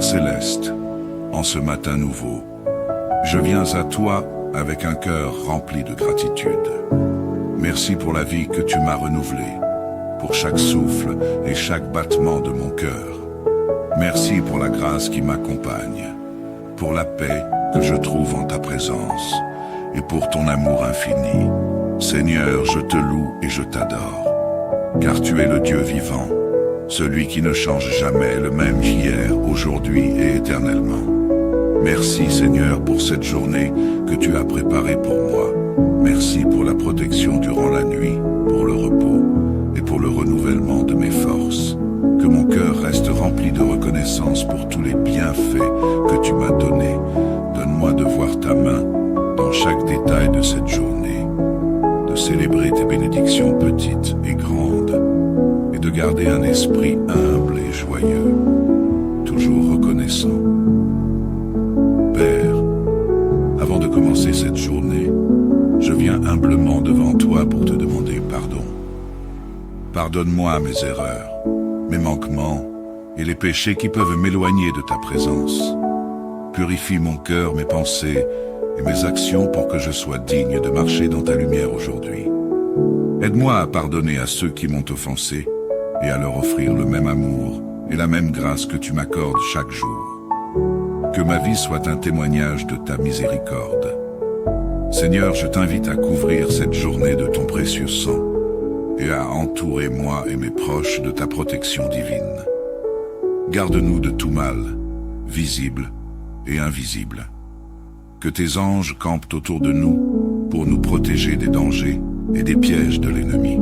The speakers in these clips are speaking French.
Père céleste, en ce matin nouveau, je viens à toi avec un cœur rempli de gratitude. Merci pour la vie que tu m'as renouvelée, pour chaque souffle et chaque battement de mon cœur. Merci pour la grâce qui m'accompagne, pour la paix que je trouve en ta présence et pour ton amour infini. Seigneur, je te loue et je t'adore, car tu es le Dieu vivant, celui qui ne change jamais, le même hier, aujourd'hui et éternellement. Merci Seigneur pour cette journée que tu as préparée pour moi. Merci pour la protection durant la nuit, pour le repos et pour le renouvellement de mes forces. Que mon cœur reste rempli de reconnaissance pour tous les bienfaits que tu m'as donnés. Donne-moi de voir ta main dans chaque détail de cette journée, de célébrer tes bénédictions petites et grandes, et de garder un esprit humble et joyeux, toujours reconnaissant. Père, avant de commencer cette journée, je viens humblement devant toi pour te demander pardon. Pardonne-moi mes erreurs, mes manquements et les péchés qui peuvent m'éloigner de ta présence. Purifie mon cœur, mes pensées et mes actions pour que je sois digne de marcher dans ta lumière aujourd'hui. Aide-moi à pardonner à ceux qui m'ont offensé et à leur offrir le même amour et la même grâce que tu m'accordes chaque jour. Que ma vie soit un témoignage de ta miséricorde. Seigneur, je t'invite à couvrir cette journée de ton précieux sang et à entourer moi et mes proches de ta protection divine. Garde-nous de tout mal, visible et invisible. Que tes anges campent autour de nous pour nous protéger des dangers et des pièges de l'ennemi.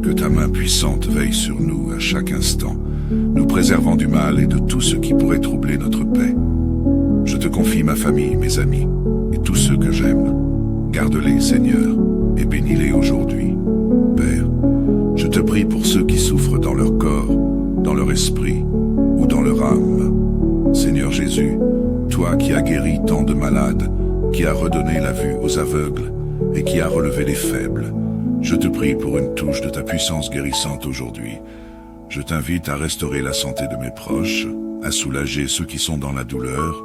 Que ta main puissante veille sur nous à chaque instant, nous préservant du mal et de tout ce qui pourrait troubler notre paix. Je te confie ma famille, mes amis et tous ceux que j'aime. Garde-les, Seigneur, et bénis-les aujourd'hui. Père, je te prie pour ceux qui souffrent dans leur corps, dans leur esprit ou dans leur âme. Seigneur Jésus, toi qui as guéri tant de malades, qui as redonné la vue aux aveugles et qui as relevé les faibles, je te prie pour une touche de ta puissance guérissante aujourd'hui. Je t'invite à restaurer la santé de mes proches, à soulager ceux qui sont dans la douleur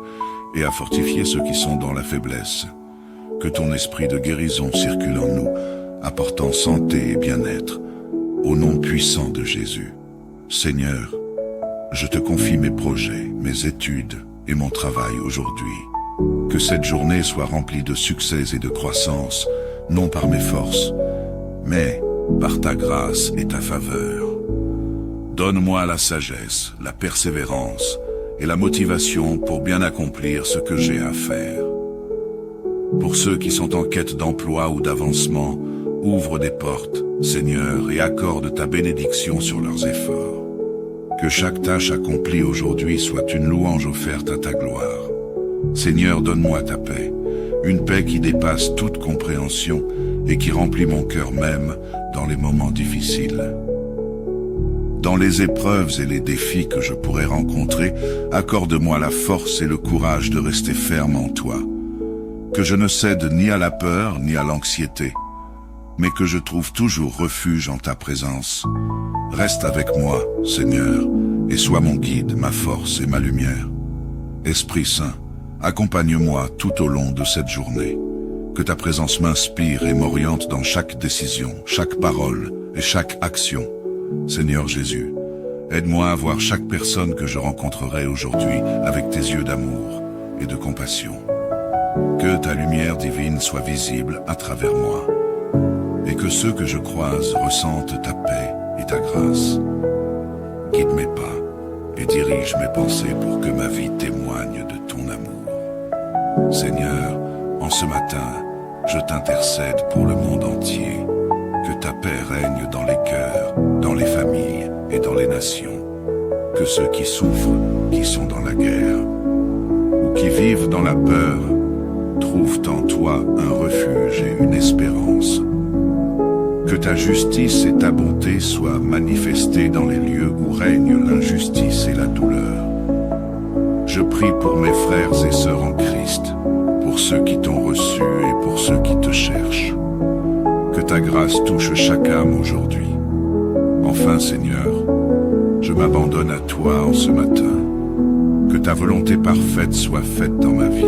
et à fortifier ceux qui sont dans la faiblesse. Que ton esprit de guérison circule en nous, apportant santé et bien-être, au nom puissant de Jésus. Seigneur, je te confie mes projets, mes études et mon travail aujourd'hui. Que cette journée soit remplie de succès et de croissance, non par mes forces, mais par ta grâce et ta faveur. Donne-moi la sagesse, la persévérance et la motivation pour bien accomplir ce que j'ai à faire. Pour ceux qui sont en quête d'emploi ou d'avancement, ouvre des portes, Seigneur, et accorde ta bénédiction sur leurs efforts. Que chaque tâche accomplie aujourd'hui soit une louange offerte à ta gloire. Seigneur, donne-moi ta paix, une paix qui dépasse toute compréhension et qui remplit mon cœur même dans les moments difficiles. Dans les épreuves et les défis que je pourrais rencontrer, accorde-moi la force et le courage de rester ferme en toi. Que je ne cède ni à la peur ni à l'anxiété, mais que je trouve toujours refuge en ta présence. Reste avec moi, Seigneur, et sois mon guide, ma force et ma lumière. Esprit Saint, accompagne-moi tout au long de cette journée. Que ta présence m'inspire et m'oriente dans chaque décision, chaque parole et chaque action. Seigneur Jésus, aide-moi à voir chaque personne que je rencontrerai aujourd'hui avec tes yeux d'amour et de compassion. Que ta lumière divine soit visible à travers moi, et que ceux que je croise ressentent ta paix et ta grâce. Guide mes pas et dirige mes pensées pour que ma vie témoigne de ton amour. Seigneur, en ce matin, je t'intercède pour le monde entier. Que ta paix règne dans les cœurs, dans les familles et dans les nations. Que ceux qui souffrent, qui sont dans la guerre, ou qui vivent dans la peur, trouvent en toi un refuge et une espérance. Que ta justice et ta bonté soient manifestées dans les lieux où règne l'injustice et la douleur. Je prie pour mes frères et sœurs en Christ, pour ceux qui t'ont reçu et pour ceux qui te cherchent. Que ta grâce touche chaque âme aujourd'hui. Enfin, Seigneur, je m'abandonne à toi en ce matin. Que ta volonté parfaite soit faite dans ma vie.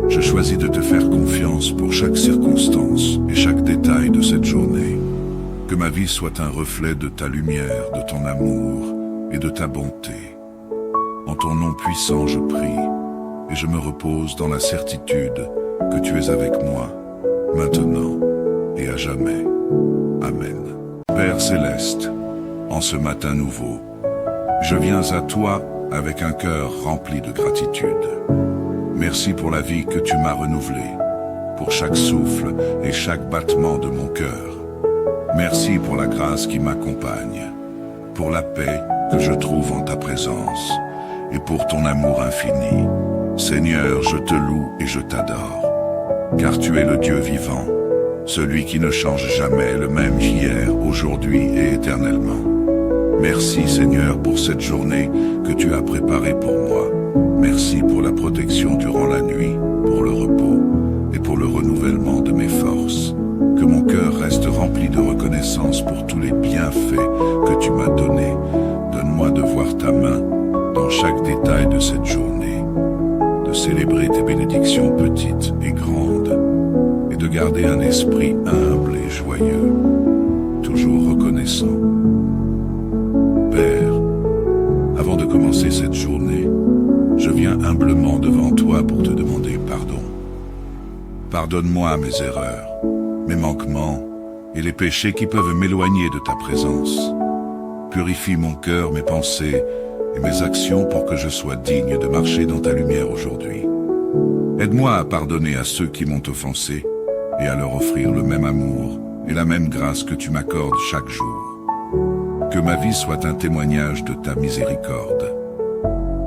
Je choisis de te faire confiance pour chaque circonstance et chaque détail de cette journée. Que ma vie soit un reflet de ta lumière, de ton amour et de ta bonté. En ton nom puissant je prie, et je me repose dans la certitude que tu es avec moi, maintenant et à jamais. Amen. Père céleste, en ce matin nouveau, je viens à toi avec un cœur rempli de gratitude. Merci pour la vie que tu m'as renouvelée, pour chaque souffle et chaque battement de mon cœur. Merci pour la grâce qui m'accompagne, pour la paix que je trouve en ta présence et pour ton amour infini. Seigneur, je te loue et je t'adore, car tu es le Dieu vivant, celui qui ne change jamais, le même hier, aujourd'hui et éternellement. Merci Seigneur pour cette journée que tu as préparée pour moi. Merci pour la protection durant la nuit, pour le repos et pour le renouvellement de mes forces. Que mon cœur reste rempli de reconnaissance pour tous les bienfaits que tu m'as donnés. Donne-moi de voir ta main dans chaque détail de cette journée, de célébrer tes bénédictions petites et grandes, et de garder un esprit humble et joyeux, toujours reconnaissant. Père, avant de commencer cette journée, je viens humblement devant toi pour te demander pardon. Pardonne-moi mes erreurs, mes manquements et les péchés qui peuvent m'éloigner de ta présence. Purifie mon cœur, mes pensées et mes actions pour que je sois digne de marcher dans ta lumière aujourd'hui. Aide-moi à pardonner à ceux qui m'ont offensé et à leur offrir le même amour et la même grâce que tu m'accordes chaque jour. Que ma vie soit un témoignage de ta miséricorde.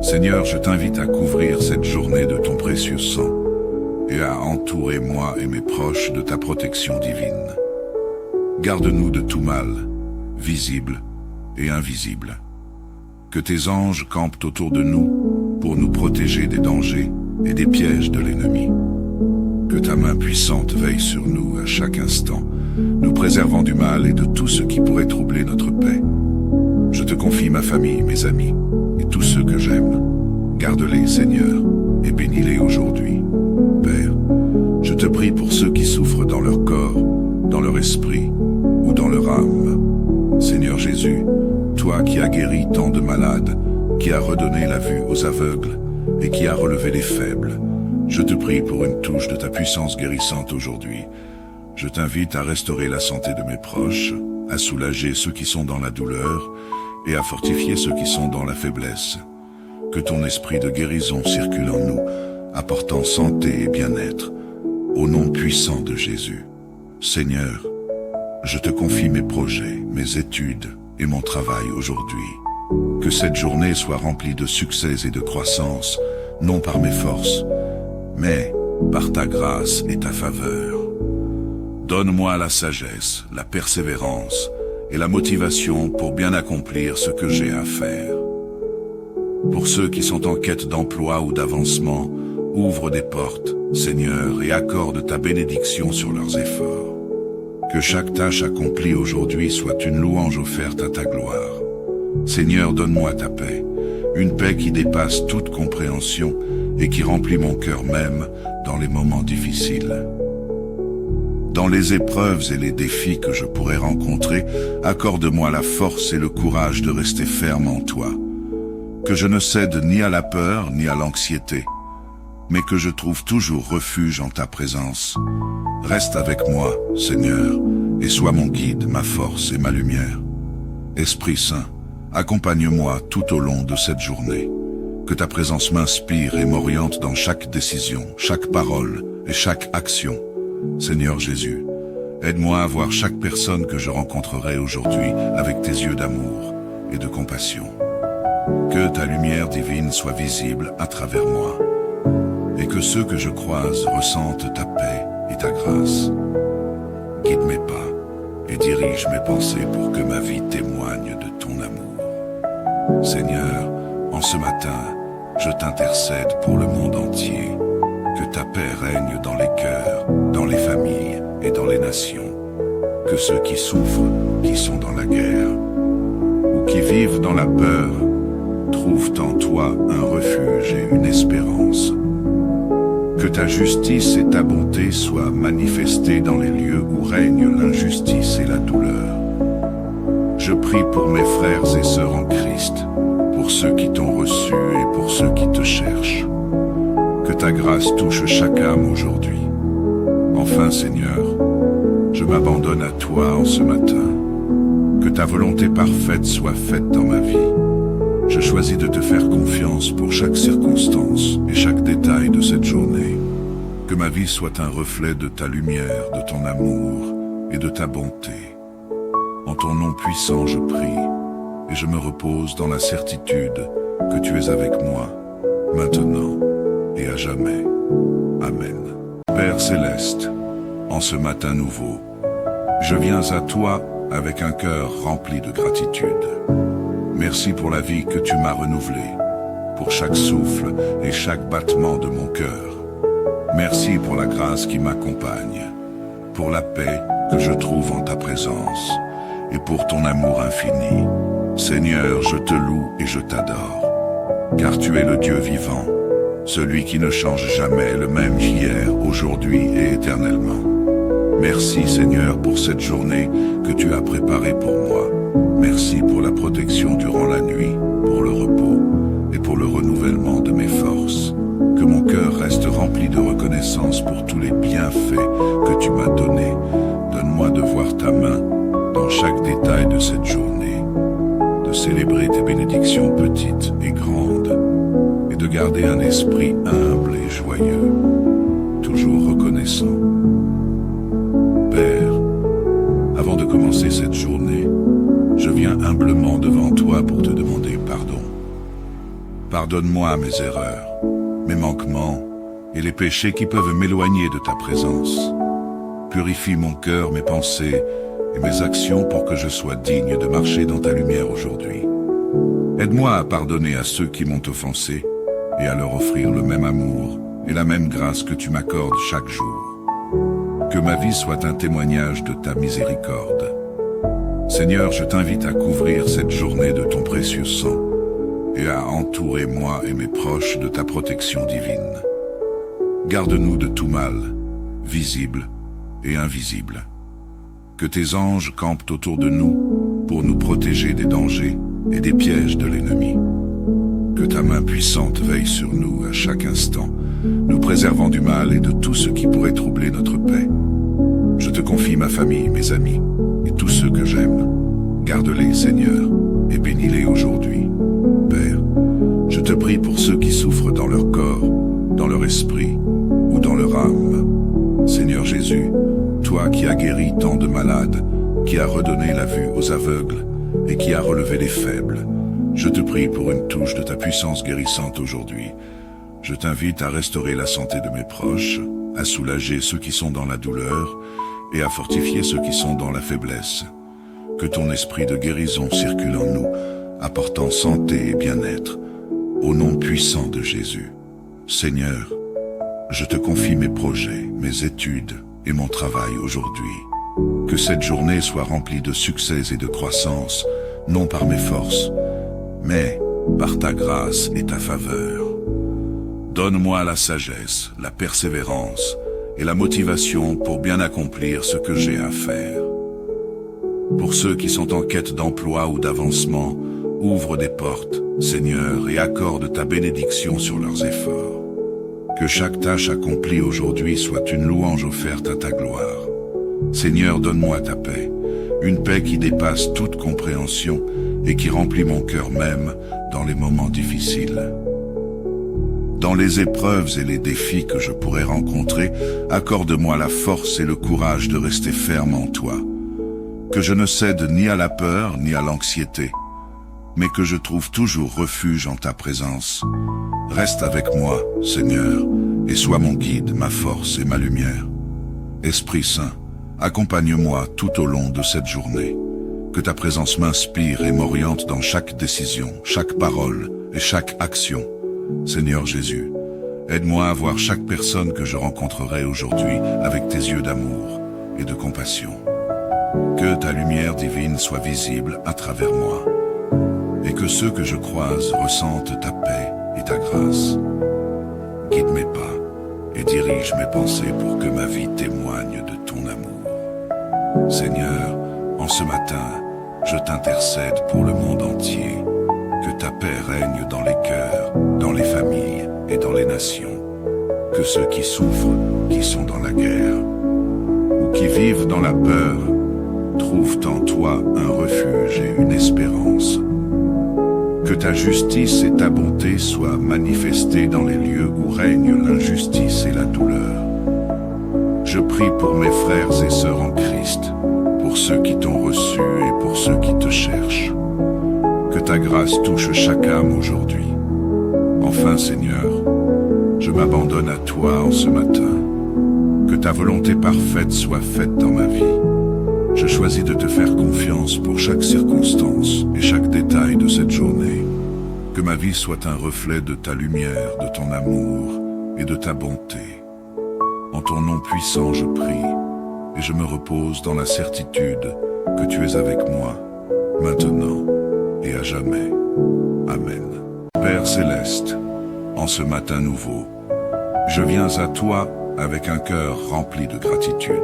Seigneur, je t'invite à couvrir cette journée de ton précieux sang et à entourer moi et mes proches de ta protection divine. Garde-nous de tout mal, visible et invisible. Que tes anges campent autour de nous pour nous protéger des dangers et des pièges de l'ennemi. Que ta main puissante veille sur nous à chaque instant, nous préservant du mal et de tout ce qui pourrait troubler notre paix. Je te confie ma famille, mes amis et tous ceux que j'aime. Garde-les, Seigneur, et bénis-les aujourd'hui. Père, je te prie pour ceux qui souffrent dans leur corps, dans leur esprit ou dans leur âme. Seigneur Jésus, toi qui as guéri tant de malades, qui as redonné la vue aux aveugles et qui as relevé les faibles, je te prie pour une touche de ta puissance guérissante aujourd'hui. Je t'invite à restaurer la santé de mes proches, à soulager ceux qui sont dans la douleur et à fortifier ceux qui sont dans la faiblesse. Que ton esprit de guérison circule en nous, apportant santé et bien-être, au nom puissant de Jésus. Seigneur, je te confie mes projets, mes études et mon travail aujourd'hui. Que cette journée soit remplie de succès et de croissance, non par mes forces, mais par ta grâce et ta faveur. Donne-moi la sagesse, la persévérance et la motivation pour bien accomplir ce que j'ai à faire. Pour ceux qui sont en quête d'emploi ou d'avancement, ouvre des portes, Seigneur, et accorde ta bénédiction sur leurs efforts. Que chaque tâche accomplie aujourd'hui soit une louange offerte à ta gloire. Seigneur, donne-moi ta paix, une paix qui dépasse toute compréhension et qui remplit mon cœur même dans les moments difficiles. Dans les épreuves et les défis que je pourrais rencontrer, accorde-moi la force et le courage de rester ferme en toi. Que je ne cède ni à la peur ni à l'anxiété, mais que je trouve toujours refuge en ta présence. Reste avec moi, Seigneur, et sois mon guide, ma force et ma lumière. Esprit Saint, accompagne-moi tout au long de cette journée. Que ta présence m'inspire et m'oriente dans chaque décision, chaque parole et chaque action. Seigneur Jésus, aide-moi à voir chaque personne que je rencontrerai aujourd'hui avec tes yeux d'amour et de compassion. Que ta lumière divine soit visible à travers moi, et que ceux que je croise ressentent ta paix et ta grâce. Guide mes pas et dirige mes pensées pour que ma vie témoigne de ton amour. Seigneur, en ce matin, je t'intercède pour le monde entier. Que ta paix règne dans les cœurs, dans les familles et dans les nations. Que ceux qui souffrent, qui sont dans la guerre, ou qui vivent dans la peur, trouvent en toi un refuge et une espérance. Que ta justice et ta bonté soient manifestées dans les lieux où règne l'injustice et la douleur. Je prie pour mes frères et sœurs en Christ, pour ceux qui t'ont reçu et pour ceux qui te cherchent. Que ta grâce touche chaque âme aujourd'hui. Enfin, Seigneur, je m'abandonne à toi en ce matin. Que ta volonté parfaite soit faite dans ma vie. Je choisis de te faire confiance pour chaque circonstance et chaque détail de cette journée. Que ma vie soit un reflet de ta lumière, de ton amour et de ta bonté. En ton nom puissant, je prie et je me repose dans la certitude que tu es avec moi, maintenant et à jamais. Amen. Père céleste, en ce matin nouveau, je viens à toi avec un cœur rempli de gratitude. Merci pour la vie que tu m'as renouvelée, pour chaque souffle et chaque battement de mon cœur. Merci pour la grâce qui m'accompagne, pour la paix que je trouve en ta présence et pour ton amour infini. Seigneur, je te loue et je t'adore, car tu es le Dieu vivant, celui qui ne change jamais, le même hier, aujourd'hui et éternellement. Merci Seigneur pour cette journée que tu as préparée pour moi. Merci pour la protection durant la nuit, pour le repos et pour le renouvellement de mes forces. Que mon cœur reste rempli de reconnaissance pour tous les bienfaits que tu m'as donnés. Donne-moi de voir ta main dans chaque détail de cette journée, de célébrer tes bénédictions petites et grandes, et de garder un esprit humble et joyeux, toujours reconnaissant. Père, avant de commencer cette journée, je viens humblement devant toi pour te demander pardon. Pardonne-moi mes erreurs, mes manquements et les péchés qui peuvent m'éloigner de ta présence. Purifie mon cœur, mes pensées et mes actions pour que je sois digne de marcher dans ta lumière aujourd'hui. Aide-moi à pardonner à ceux qui m'ont offensé et à leur offrir le même amour et la même grâce que tu m'accordes chaque jour. Que ma vie soit un témoignage de ta miséricorde. Seigneur, je t'invite à couvrir cette journée de ton précieux sang et à entourer moi et mes proches de ta protection divine. Garde-nous de tout mal, visible et invisible. Que tes anges campent autour de nous pour nous protéger des dangers et des pièges de l'ennemi. Que ta main puissante veille sur nous à chaque instant, nous préservant du mal et de tout ce qui pourrait troubler notre paix. Je te confie ma famille, mes amis et tous ceux que j'aime. Garde-les, Seigneur, et bénis-les aujourd'hui. Père, je te prie pour ceux qui souffrent dans leur corps, dans leur esprit ou dans leur âme. Seigneur Jésus, toi qui as guéri tant de malades, qui as redonné la vue aux aveugles et qui as relevé les faibles, je te prie pour une touche de ta puissance guérissante aujourd'hui. Je t'invite à restaurer la santé de mes proches, à soulager ceux qui sont dans la douleur et à fortifier ceux qui sont dans la faiblesse. Que ton esprit de guérison circule en nous, apportant santé et bien-être, au nom puissant de Jésus. Seigneur, je te confie mes projets, mes études et mon travail aujourd'hui. Que cette journée soit remplie de succès et de croissance, non par mes forces, mais par ta grâce et ta faveur. Donne-moi la sagesse, la persévérance et la motivation pour bien accomplir ce que j'ai à faire. Pour ceux qui sont en quête d'emploi ou d'avancement, ouvre des portes, Seigneur, et accorde ta bénédiction sur leurs efforts. Que chaque tâche accomplie aujourd'hui soit une louange offerte à ta gloire. Seigneur, donne-moi ta paix, une paix qui dépasse toute compréhension et qui remplit mon cœur même dans les moments difficiles. Dans les épreuves et les défis que je pourrais rencontrer, accorde-moi la force et le courage de rester ferme en toi. Que je ne cède ni à la peur ni à l'anxiété, mais que je trouve toujours refuge en ta présence. Reste avec moi, Seigneur, et sois mon guide, ma force et ma lumière. Esprit Saint, accompagne-moi tout au long de cette journée. Que ta présence m'inspire et m'oriente dans chaque décision, chaque parole et chaque action. Seigneur Jésus, aide-moi à voir chaque personne que je rencontrerai aujourd'hui avec tes yeux d'amour et de compassion. Que ta lumière divine soit visible à travers moi et que ceux que je croise ressentent ta paix et ta grâce. Guide mes pas et dirige mes pensées pour que ma vie témoigne de ton amour. Seigneur, en ce matin, je t'intercède pour le monde entier. Que ta paix règne dans les cœurs, dans les familles et dans les nations. Que ceux qui souffrent, qui sont dans la guerre, ou qui vivent dans la peur, trouvent en toi un refuge et une espérance. Que ta justice et ta bonté soient manifestées dans les lieux où règne l'injustice et la douleur. Je prie pour mes frères et sœurs en Christ, pour ceux qui t'ont reçu et pour ceux qui te cherchent. Que ta grâce touche chaque âme aujourd'hui. Enfin, Seigneur, je m'abandonne à toi en ce matin. Que ta volonté parfaite soit faite dans ma vie. Je choisis de te faire confiance pour chaque circonstance et chaque détail de cette journée. Que ma vie soit un reflet de ta lumière, de ton amour et de ta bonté. En ton nom puissant, je prie et je me repose dans la certitude que tu es avec moi, maintenant et à jamais. Amen. Père céleste, en ce matin nouveau, je viens à toi avec un cœur rempli de gratitude.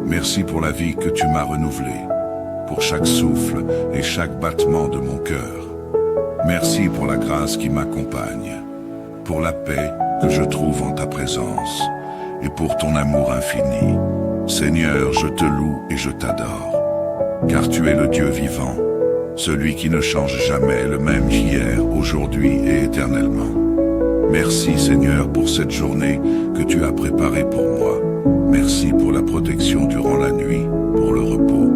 Merci pour la vie que tu m'as renouvelée, pour chaque souffle et chaque battement de mon cœur. Merci pour la grâce qui m'accompagne, pour la paix que je trouve en ta présence et pour ton amour infini. Seigneur, je te loue et je t'adore, car tu es le Dieu vivant, celui qui ne change jamais, le même hier, aujourd'hui et éternellement. Merci Seigneur pour cette journée que tu as préparée pour moi. Merci pour la protection durant la nuit, pour le repos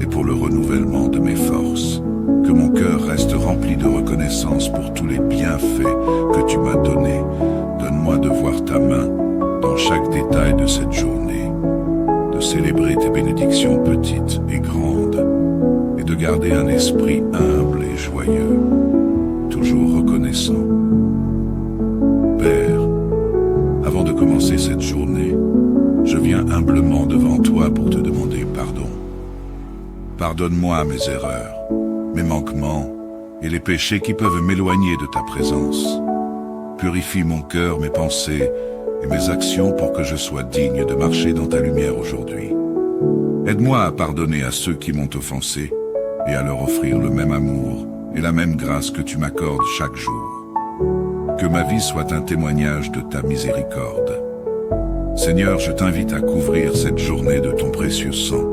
et pour le renouvellement de mes forces. Que mon cœur reste rempli de reconnaissance pour tous les bienfaits que tu m'as donnés. Donne-moi de voir ta main dans chaque détail de cette journée, de célébrer tes bénédictions petites et grandes, et de garder un esprit humble et joyeux, toujours reconnaissant. Père, avant de commencer cette journée, je viens humblement devant toi pour te demander pardon. Pardonne-moi mes erreurs, mes manquements et les péchés qui peuvent m'éloigner de ta présence. Purifie mon cœur, mes pensées et mes actions pour que je sois digne de marcher dans ta lumière aujourd'hui. Aide-moi à pardonner à ceux qui m'ont offensé et à leur offrir le même amour et la même grâce que tu m'accordes chaque jour. Que ma vie soit un témoignage de ta miséricorde. Seigneur, je t'invite à couvrir cette journée de ton précieux sang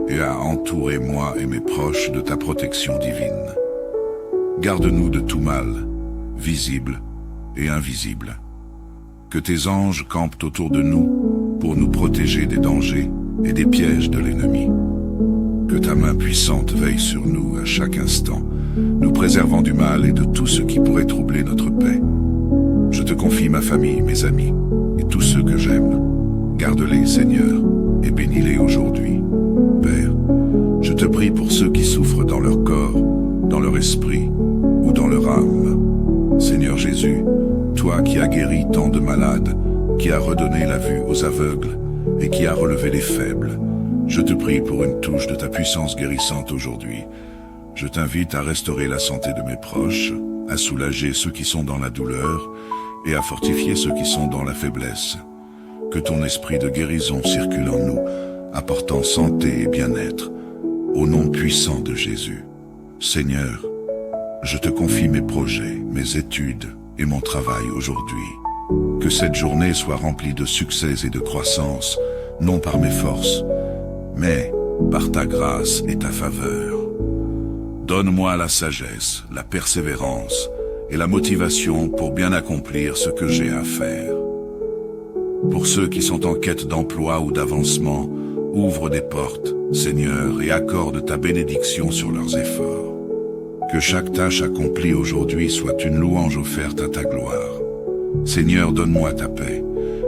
et à entourer moi et mes proches de ta protection divine. Garde-nous de tout mal, visible et invisible. Que tes anges campent autour de nous pour nous protéger des dangers et des pièges de l'ennemi. Que ta main puissante veille sur nous à chaque instant, nous préservant du mal et de tout ce qui pourrait troubler notre paix. Je te confie ma famille, mes amis et tous ceux que j'aime. Garde-les, Seigneur, et bénis-les aujourd'hui. Père, je te prie pour ceux qui souffrent dans leur corps, dans leur esprit ou dans leur âme. Seigneur Jésus, toi qui as guéri tant de malades, qui as redonné la vue aux aveugles et qui as relevé les faibles, je te prie pour une touche de ta puissance guérissante aujourd'hui. Je t'invite à restaurer la santé de mes proches, à soulager ceux qui sont dans la douleur et à fortifier ceux qui sont dans la faiblesse. Que ton esprit de guérison circule en nous, apportant santé et bien-être, au nom puissant de Jésus. Seigneur, je te confie mes projets, mes études et mon travail aujourd'hui. Que cette journée soit remplie de succès et de croissance, non par mes forces, mais par ta grâce et ta faveur. Donne-moi la sagesse, la persévérance et la motivation pour bien accomplir ce que j'ai à faire. Pour ceux qui sont en quête d'emploi ou d'avancement, ouvre des portes, Seigneur, et accorde ta bénédiction sur leurs efforts. Que chaque tâche accomplie aujourd'hui soit une louange offerte à ta gloire. Seigneur, donne-moi ta paix,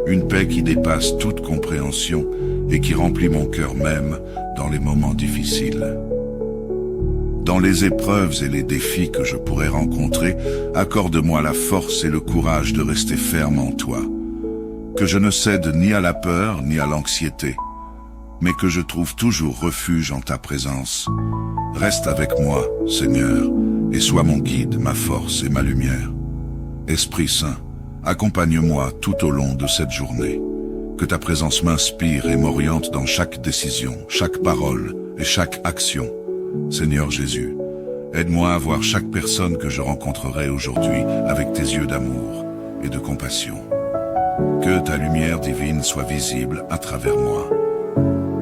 une paix qui dépasse toute compréhension et qui remplit mon cœur même dans les moments difficiles. Dans les épreuves et les défis que je pourrais rencontrer, accorde-moi la force et le courage de rester ferme en toi. Que je ne cède ni à la peur ni à l'anxiété, mais que je trouve toujours refuge en ta présence. Reste avec moi, Seigneur, et sois mon guide, ma force et ma lumière. Esprit Saint, accompagne-moi tout au long de cette journée. Que ta présence m'inspire et m'oriente dans chaque décision, chaque parole et chaque action. Seigneur Jésus, aide-moi à voir chaque personne que je rencontrerai aujourd'hui avec tes yeux d'amour et de compassion. Que ta lumière divine soit visible à travers moi,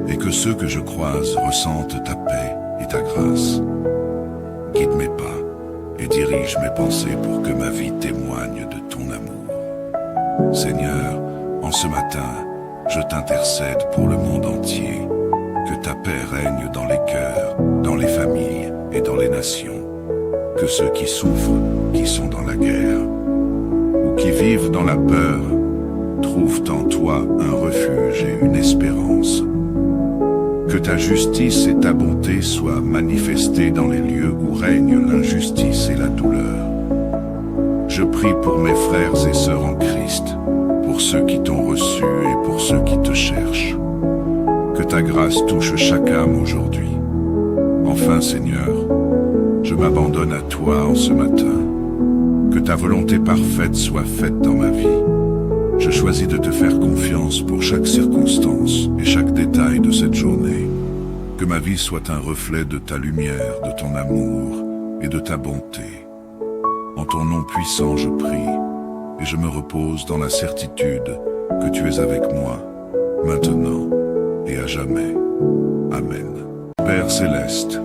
et que ceux que je croise ressentent ta paix et ta grâce. Guide mes pas et dirige mes pensées pour que ma vie témoigne de ton amour. Seigneur, en ce matin, je t'intercède pour le monde entier. Que ta paix règne dans les cœurs, dans les familles et dans les nations. Que ceux qui souffrent, qui sont dans la guerre, ou qui vivent dans la peur, trouvent en toi un refuge et une espérance. Que ta justice et ta bonté soient manifestées dans les lieux où règne l'injustice et la douleur. Je prie pour mes frères et sœurs en Christ, pour ceux qui t'ont reçu et pour ceux qui te cherchent. Que ta grâce touche chaque âme aujourd'hui. Enfin, Seigneur, je m'abandonne à toi en ce matin. Que ta volonté parfaite soit faite dans ma vie. Je choisis de te faire confiance pour chaque circonstance et chaque détail de cette journée. Que ma vie soit un reflet de ta lumière, de ton amour et de ta bonté. En ton nom puissant, je prie, et je me repose dans la certitude que tu es avec moi, maintenant et à jamais. Amen. Père céleste,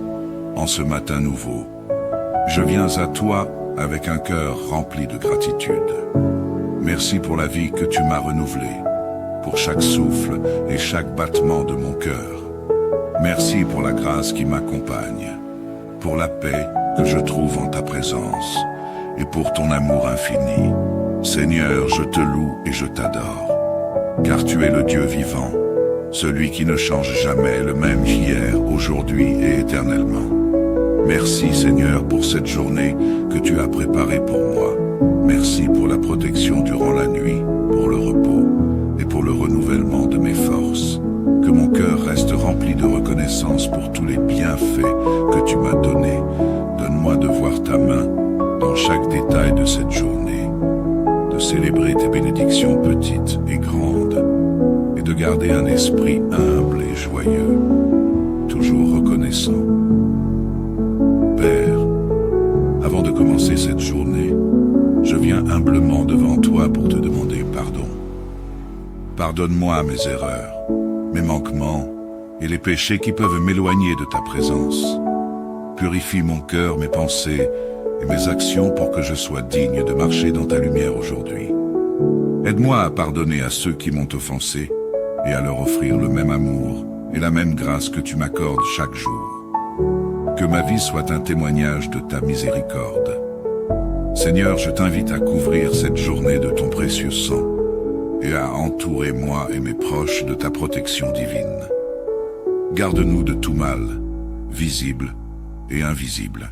en ce matin nouveau, je viens à toi avec un cœur rempli de gratitude. Merci pour la vie que tu m'as renouvelée, pour chaque souffle et chaque battement de mon cœur. Merci pour la grâce qui m'accompagne, pour la paix que je trouve en ta présence et pour ton amour infini. Seigneur, je te loue et je t'adore, car tu es le Dieu vivant, celui qui ne change jamais, le même hier, aujourd'hui et éternellement. Merci Seigneur pour cette journée que tu as préparée pour moi. Merci pour la protection durant la nuit, pour le repos et pour le renouvellement de mes forces. Que mon cœur reste rempli de reconnaissance pour tous les bienfaits que tu m'as donnés. Donne-moi de voir ta main dans chaque détail de cette journée, de célébrer tes bénédictions petites et grandes, et de garder un esprit humble et joyeux, toujours reconnaissant. Père, avant de commencer cette journée, je viens humblement devant toi pour te demander pardon. Pardonne-moi mes erreurs, mes manquements et les péchés qui peuvent m'éloigner de ta présence. Purifie mon cœur, mes pensées et mes actions pour que je sois digne de marcher dans ta lumière aujourd'hui. Aide-moi à pardonner à ceux qui m'ont offensé et à leur offrir le même amour et la même grâce que tu m'accordes chaque jour. Que ma vie soit un témoignage de ta miséricorde. Seigneur, je t'invite à couvrir cette journée de ton précieux sang et à entourer moi et mes proches de ta protection divine. Garde-nous de tout mal, visible et invisible.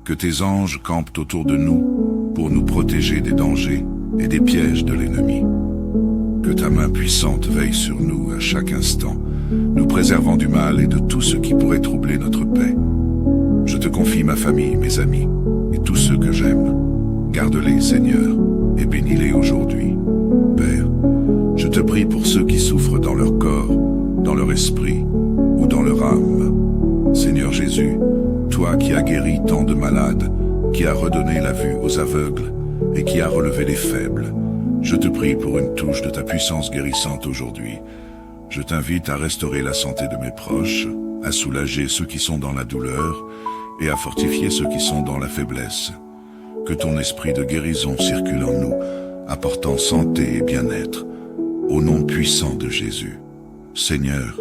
Que tes anges campent autour de nous pour nous protéger des dangers et des pièges de l'ennemi. Que ta main puissante veille sur nous à chaque instant, nous préservant du mal et de tout ce qui pourrait troubler notre paix. Je te confie ma famille, mes amis et tous ceux que j'aime. Garde-les, Seigneur, et bénis-les aujourd'hui. Père, je te prie pour ceux qui souffrent dans leur corps, dans leur esprit ou dans leur âme. Seigneur Jésus, toi qui as guéri tant de malades, qui as redonné la vue aux aveugles et qui as relevé les faibles, je te prie pour une touche de ta puissance guérissante aujourd'hui. Je t'invite à restaurer la santé de mes proches, à soulager ceux qui sont dans la douleur et à fortifier ceux qui sont dans la faiblesse. Que ton esprit de guérison circule en nous, apportant santé et bien-être, au nom puissant de Jésus. Seigneur,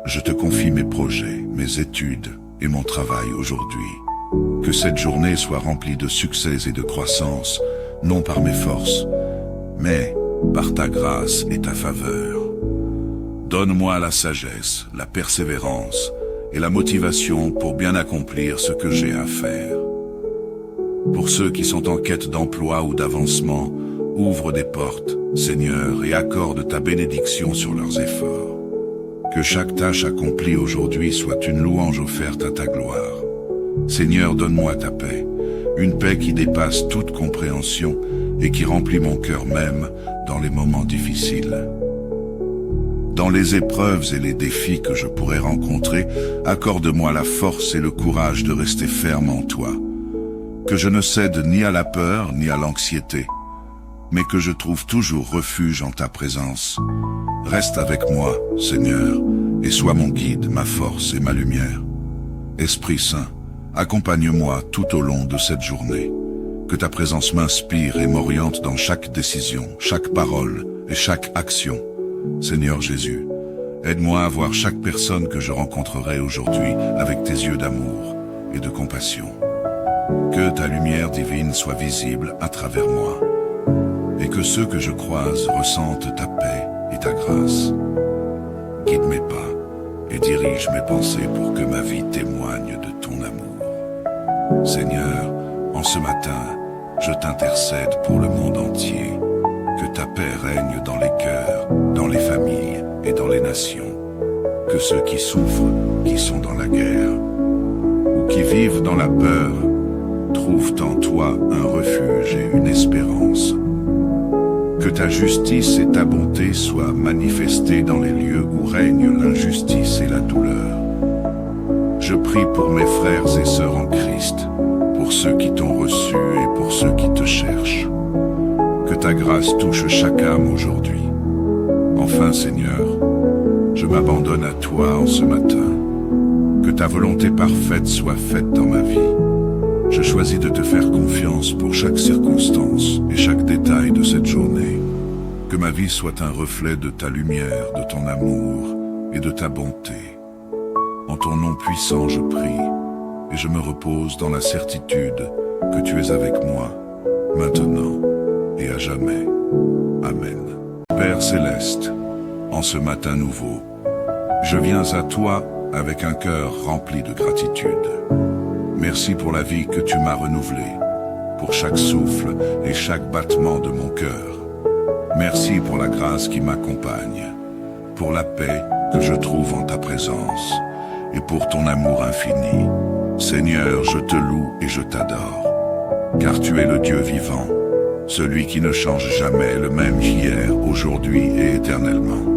je te confie mes projets, mes études et mon travail aujourd'hui. Que cette journée soit remplie de succès et de croissance, non par mes forces, mais par ta grâce et ta faveur. Donne-moi la sagesse, la persévérance et la motivation pour bien accomplir ce que j'ai à faire. Pour ceux qui sont en quête d'emploi ou d'avancement, ouvre des portes, Seigneur, et accorde ta bénédiction sur leurs efforts. Que chaque tâche accomplie aujourd'hui soit une louange offerte à ta gloire. Seigneur, donne-moi ta paix, une paix qui dépasse toute compréhension et qui remplit mon cœur même dans les moments difficiles. Dans les épreuves et les défis que je pourrais rencontrer, accorde-moi la force et le courage de rester ferme en toi. Que je ne cède ni à la peur ni à l'anxiété, mais que je trouve toujours refuge en ta présence. Reste avec moi, Seigneur, et sois mon guide, ma force et ma lumière. Esprit Saint, accompagne-moi tout au long de cette journée. Que ta présence m'inspire et m'oriente dans chaque décision, chaque parole et chaque action. Seigneur Jésus, aide-moi à voir chaque personne que je rencontrerai aujourd'hui avec tes yeux d'amour et de compassion. Que ta lumière divine soit visible à travers moi, et que ceux que je croise ressentent ta paix et ta grâce. Guide mes pas et dirige mes pensées pour que ma vie témoigne de ton amour. Seigneur, en ce matin, je t'intercède pour le monde entier. Que ta paix règne dans les cœurs, dans les familles et dans les nations. Que ceux qui souffrent, qui sont dans la guerre, ou qui vivent dans la peur, trouvent en toi un refuge et une espérance. Que ta justice et ta bonté soient manifestées dans les lieux où règne l'injustice et la douleur. Je prie pour mes frères et sœurs en Christ, pour ceux qui t'ont reçu et pour ceux qui te cherchent. Que ta grâce touche chaque âme aujourd'hui. Enfin, Seigneur, je m'abandonne à toi en ce matin. Que ta volonté parfaite soit faite dans ma vie. Je choisis de te faire confiance pour chaque circonstance et chaque détail de cette journée. Que ma vie soit un reflet de ta lumière, de ton amour et de ta bonté. En ton nom puissant, je prie, et je me repose dans la certitude que tu es avec moi, maintenant et à jamais. Amen. Père céleste, en ce matin nouveau, je viens à toi avec un cœur rempli de gratitude. Merci pour la vie que tu m'as renouvelée, pour chaque souffle et chaque battement de mon cœur. Merci pour la grâce qui m'accompagne, pour la paix que je trouve en ta présence et pour ton amour infini. Seigneur, je te loue et je t'adore, car tu es le Dieu vivant, celui qui ne change jamais, le même hier, aujourd'hui et éternellement.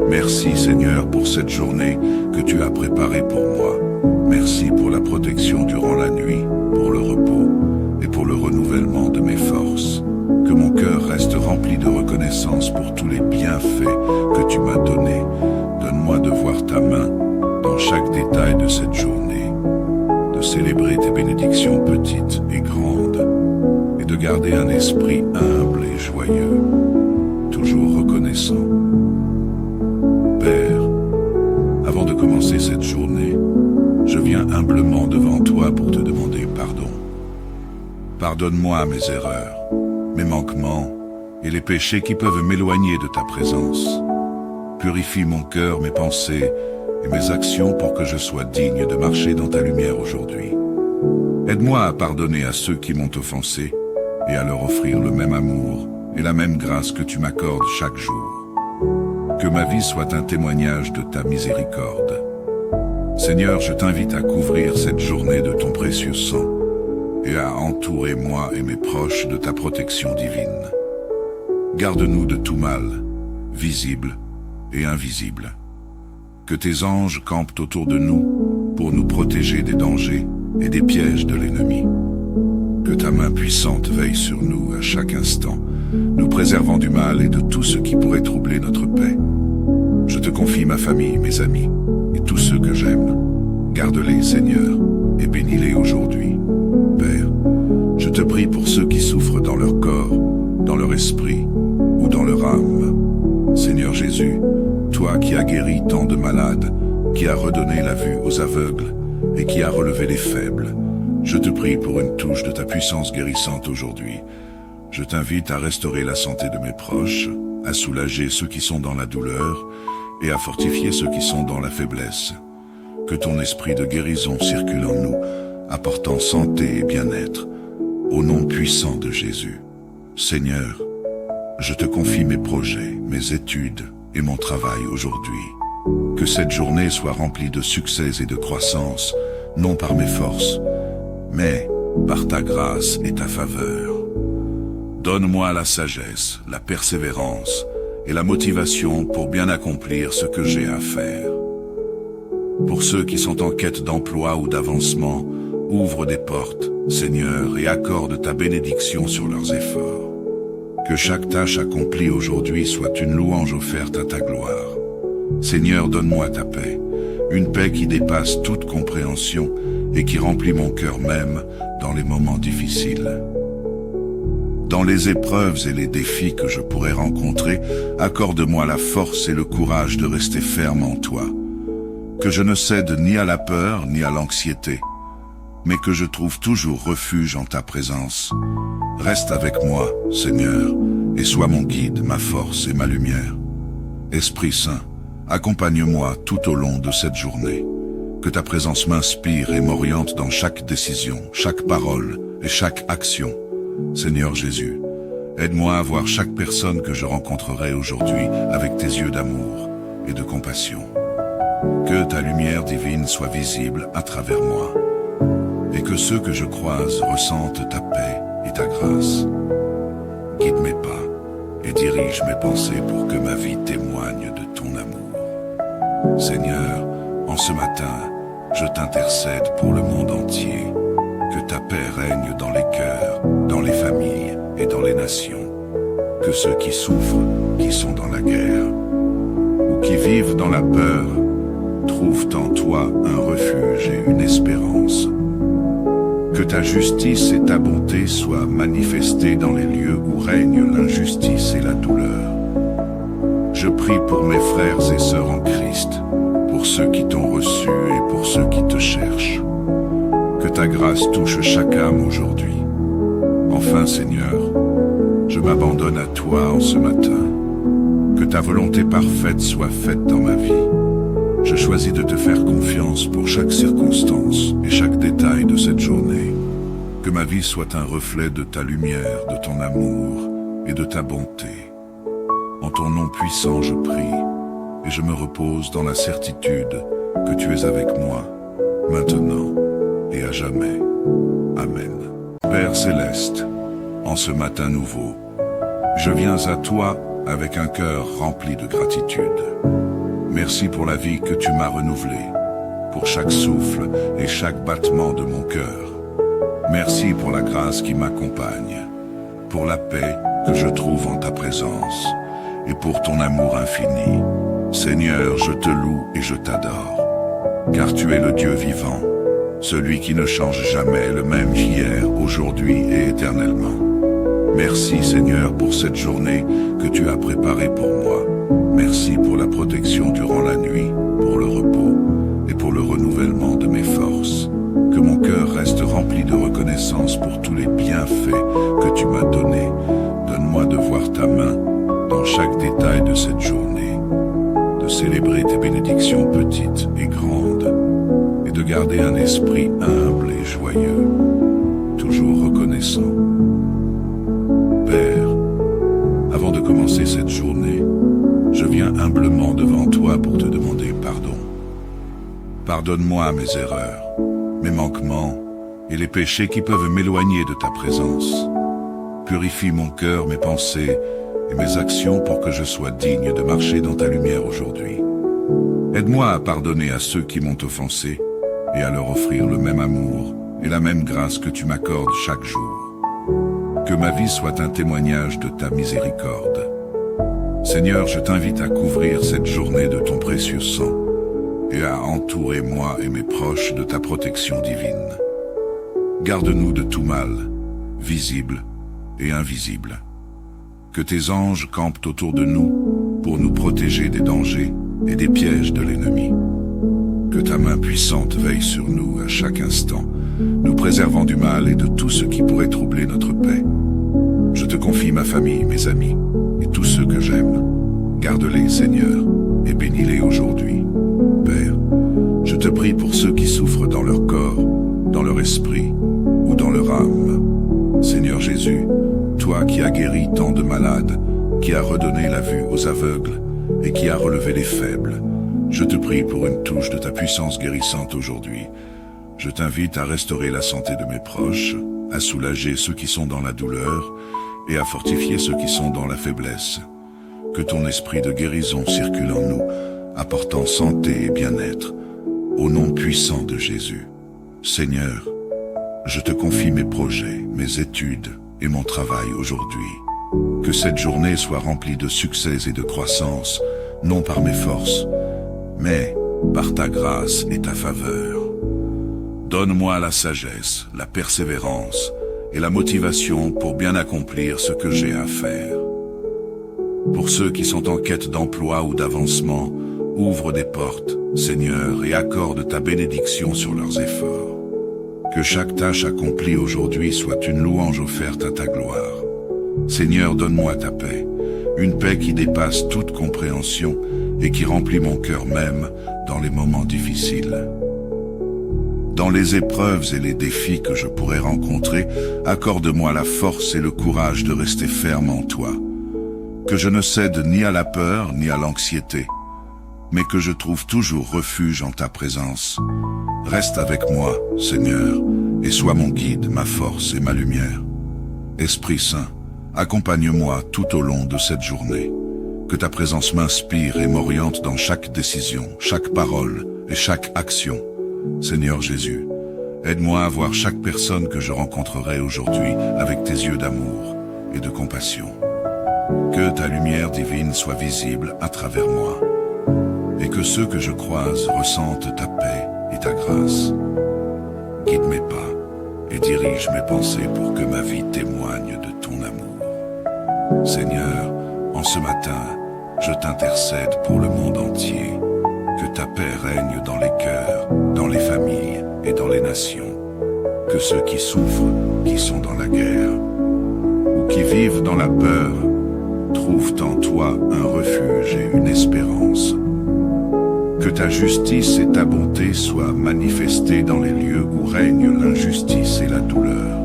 Merci Seigneur pour cette journée que tu as préparée pour moi. Merci pour la protection durant la nuit, pour le repos et pour le renouvellement de mes forces. Que mon cœur reste rempli de reconnaissance pour tous les bienfaits que tu m'as donnés. Donne-moi de voir ta main dans chaque détail de cette journée, de célébrer tes bénédictions petites et grandes, et de garder un esprit humble et joyeux, toujours reconnaissant. Père, avant de commencer cette journée, je viens humblement devant toi pour te demander pardon. Pardonne-moi mes erreurs, mes manquements et les péchés qui peuvent m'éloigner de ta présence. Purifie mon cœur, mes pensées et mes actions pour que je sois digne de marcher dans ta lumière aujourd'hui. Aide-moi à pardonner à ceux qui m'ont offensé et à leur offrir le même amour et la même grâce que tu m'accordes chaque jour. Que ma vie soit un témoignage de ta miséricorde. Seigneur, je t'invite à couvrir cette journée de ton précieux sang et à entourer moi et mes proches de ta protection divine. Garde-nous de tout mal, visible et invisible. Que tes anges campent autour de nous pour nous protéger des dangers et des pièges de l'ennemi. Que ta main puissante veille sur nous à chaque instant, nous préservant du mal et de tout ce qui pourrait troubler notre paix. Je te confie ma famille, mes amis et tous ceux que j'aime. Garde-les, Seigneur, et bénis-les aujourd'hui. Père, je te prie pour ceux qui souffrent dans leur corps, dans leur esprit ou dans leur âme. Seigneur Jésus, toi qui as guéri tant de malades, qui as redonné la vue aux aveugles et qui as relevé les faibles, je te prie pour une touche de ta puissance guérissante aujourd'hui. Je t'invite à restaurer la santé de mes proches, à soulager ceux qui sont dans la douleur et à fortifier ceux qui sont dans la faiblesse. Que ton esprit de guérison circule en nous, apportant santé et bien-être, au nom puissant de Jésus. Seigneur, je te confie mes projets, mes études et mon travail aujourd'hui. Que cette journée soit remplie de succès et de croissance, non par mes forces, mais par ta grâce et ta faveur. Donne-moi la sagesse, la persévérance et la motivation pour bien accomplir ce que j'ai à faire. Pour ceux qui sont en quête d'emploi ou d'avancement, ouvre des portes, Seigneur, et accorde ta bénédiction sur leurs efforts. Que chaque tâche accomplie aujourd'hui soit une louange offerte à ta gloire. Seigneur, donne-moi ta paix, une paix qui dépasse toute compréhension et qui remplit mon cœur même dans les moments difficiles. Dans les épreuves et les défis que je pourrais rencontrer, accorde-moi la force et le courage de rester ferme en toi. Que je ne cède ni à la peur ni à l'anxiété, mais que je trouve toujours refuge en ta présence. Reste avec moi, Seigneur, et sois mon guide, ma force et ma lumière. Esprit Saint, accompagne-moi tout au long de cette journée. Que ta présence m'inspire et m'oriente dans chaque décision, chaque parole et chaque action. Seigneur Jésus, aide-moi à voir chaque personne que je rencontrerai aujourd'hui avec tes yeux d'amour et de compassion. Que ta lumière divine soit visible à travers moi, et que ceux que je croise ressentent ta paix et ta grâce. Guide mes pas et dirige mes pensées pour que ma vie témoigne de ton amour. Seigneur, en ce matin, je t'intercède pour le monde entier. Que ta paix règne dans les cœurs, dans les familles et dans les nations. Que ceux qui souffrent, qui sont dans la guerre, ou qui vivent dans la peur, trouvent en toi un refuge et une espérance. Que ta justice et ta bonté soient manifestées dans les lieux où règne l'injustice et la douleur. Je prie pour mes frères et sœurs en Christ, pour ceux qui t'ont reçu et pour ceux qui te cherchent. Que ta grâce touche chaque âme aujourd'hui. Enfin, Seigneur, je m'abandonne à toi en ce matin. Que ta volonté parfaite soit faite dans ma vie. Je choisis de te faire confiance pour chaque circonstance et chaque détail de cette journée. Que ma vie soit un reflet de ta lumière, de ton amour et de ta bonté. En ton nom puissant, je prie, et je me repose dans la certitude que tu es avec moi, maintenant et à jamais. Amen. Père céleste, en ce matin nouveau, je viens à toi avec un cœur rempli de gratitude. Merci pour la vie que tu m'as renouvelée, pour chaque souffle et chaque battement de mon cœur. Merci pour la grâce qui m'accompagne, pour la paix que je trouve en ta présence et pour ton amour infini. Seigneur, je te loue et je t'adore, car tu es le Dieu vivant, celui qui ne change jamais, le même hier, aujourd'hui et éternellement. Merci Seigneur pour cette journée que tu as préparée pour moi. Merci pour la protection durant la nuit, pour le repos et pour le renouvellement de mes forces. Que mon cœur reste rempli de reconnaissance pour tous les bienfaits que tu m'as donnés. Donne-moi de voir ta main dans chaque détail de cette journée, de célébrer tes bénédictions petites et grandes, et de garder un esprit humble et joyeux, toujours reconnaissant. Père, avant de commencer cette journée, je viens humblement devant toi pour te demander pardon. Pardonne-moi mes erreurs, mes manquements et les péchés qui peuvent m'éloigner de ta présence. Purifie mon cœur, mes pensées et mes actions pour que je sois digne de marcher dans ta lumière aujourd'hui. Aide-moi à pardonner à ceux qui m'ont offensé et à leur offrir le même amour et la même grâce que tu m'accordes chaque jour. Que ma vie soit un témoignage de ta miséricorde. Seigneur, je t'invite à couvrir cette journée de ton précieux sang et à entourer moi et mes proches de ta protection divine. Garde-nous de tout mal, visible et invisible. Que tes anges campent autour de nous pour nous protéger des dangers et des pièges de l'ennemi. Que ta main puissante veille sur nous à chaque instant, nous préservant du mal et de tout ce qui pourrait troubler notre paix. Je te confie ma famille, mes amis et tous ceux que j'aime. Garde-les, Seigneur, et bénis-les aujourd'hui. Père, je te prie pour ceux qui souffrent dans leur corps, dans leur esprit ou dans leur âme. Seigneur Jésus, toi qui as guéri tant de malades, qui as redonné la vue aux aveugles et qui as relevé les faibles, je te prie pour une touche de ta puissance guérissante aujourd'hui. je t'invite à restaurer la santé de mes proches, à soulager ceux qui sont dans la douleur et à fortifier ceux qui sont dans la faiblesse. Que ton esprit de guérison circule en nous, apportant santé et bien-être, au nom puissant de Jésus. Seigneur, je te confie mes projets, mes études et mon travail aujourd'hui. Que cette journée soit remplie de succès et de croissance, non par mes forces, mais par ta grâce et ta faveur. Donne-moi la sagesse, la persévérance et la motivation pour bien accomplir ce que j'ai à faire. Pour ceux qui sont en quête d'emploi ou d'avancement, ouvre des portes, Seigneur, et accorde ta bénédiction sur leurs efforts. Que chaque tâche accomplie aujourd'hui soit une louange offerte à ta gloire. Seigneur, donne-moi ta paix, une paix qui dépasse toute compréhension et qui remplit mon cœur même dans les moments difficiles. Dans les épreuves et les défis que je pourrais rencontrer, accorde-moi la force et le courage de rester ferme en toi. Que je ne cède ni à la peur ni à l'anxiété, mais que je trouve toujours refuge en ta présence. Reste avec moi, Seigneur, et sois mon guide, ma force et ma lumière. Esprit Saint, accompagne-moi tout au long de cette journée. Que ta présence m'inspire et m'oriente dans chaque décision, chaque parole et chaque action. Seigneur Jésus, aide-moi à voir chaque personne que je rencontrerai aujourd'hui avec tes yeux d'amour et de compassion. Que ta lumière divine soit visible à travers moi, et que ceux que je croise ressentent ta paix et ta grâce. Guide mes pas et dirige mes pensées pour que ma vie témoigne de ton amour. Seigneur, en ce matin, je t'intercède pour le monde entier. Que ta paix règne dans les cœurs, dans les familles et dans les nations. Que ceux qui souffrent, qui sont dans la guerre, ou qui vivent dans la peur, trouvent en toi un refuge et une espérance. Que ta justice et ta bonté soient manifestées dans les lieux où règne l'injustice et la douleur.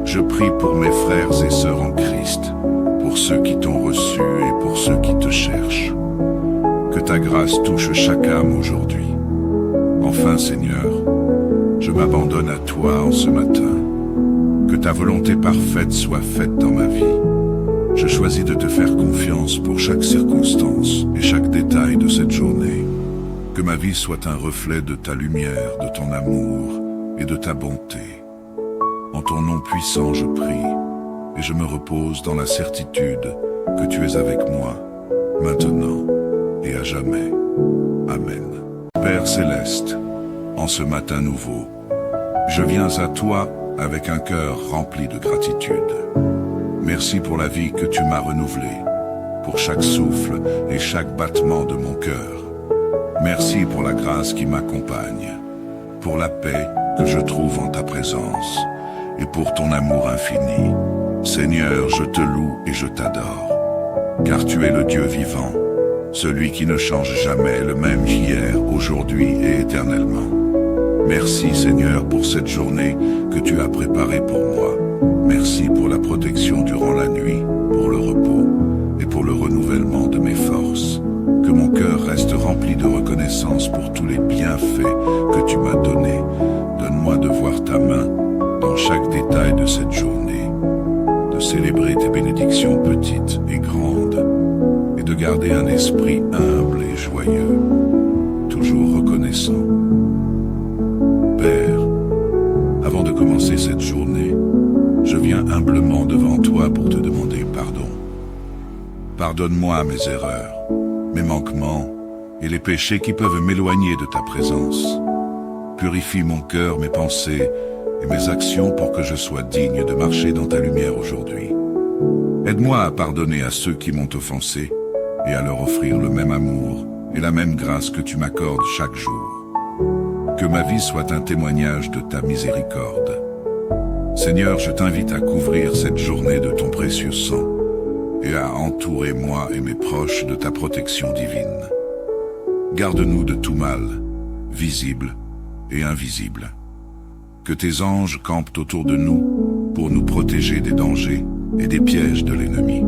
Je prie pour mes frères et sœurs en Christ, pour ceux qui t'ont reçu et pour ceux qui te cherchent. Que ta grâce touche chaque âme aujourd'hui. Enfin, Seigneur, je m'abandonne à toi en ce matin. Que ta volonté parfaite soit faite dans ma vie. Je choisis de te faire confiance pour chaque circonstance et chaque détail de cette journée. Que ma vie soit un reflet de ta lumière, de ton amour et de ta bonté. En ton nom puissant, je prie, et je me repose dans la certitude que tu es avec moi, maintenant et à jamais. Amen. Père céleste, en ce matin nouveau, je viens à toi avec un cœur rempli de gratitude. Merci pour la vie que tu m'as renouvelée, pour chaque souffle et chaque battement de mon cœur. Merci pour la grâce qui m'accompagne, pour la paix que je trouve en ta présence et pour ton amour infini. Seigneur, je te loue et je t'adore, car tu es le Dieu vivant, celui qui ne change jamais, le même hier, aujourd'hui et éternellement. Merci Seigneur pour cette journée que tu as préparée pour moi. Merci pour la protection durant la nuit, pour le repos et pour le renouvellement de mes forces. Que mon cœur reste rempli de reconnaissance pour tous les bienfaits que tu m'as donnés. Donne-moi de voir ta main dans chaque détail de cette journée, de célébrer tes bénédictions petites et grandes, et de garder un esprit humble et joyeux, toujours reconnaissant. Père, avant de commencer cette journée, je viens humblement devant toi pour te demander pardon. Pardonne-moi mes erreurs, mes manquements et les péchés qui peuvent m'éloigner de ta présence. Purifie mon cœur, mes pensées et mes actions pour que je sois digne de marcher dans ta lumière aujourd'hui. Aide-moi à pardonner à ceux qui m'ont offensé et à leur offrir le même amour et la même grâce que tu m'accordes chaque jour. Que ma vie soit un témoignage de ta miséricorde. Seigneur, je t'invite à couvrir cette journée de ton précieux sang et à entourer moi et mes proches de ta protection divine. Garde-nous de tout mal, visible et invisible. Que tes anges campent autour de nous pour nous protéger des dangers et des pièges de l'ennemi.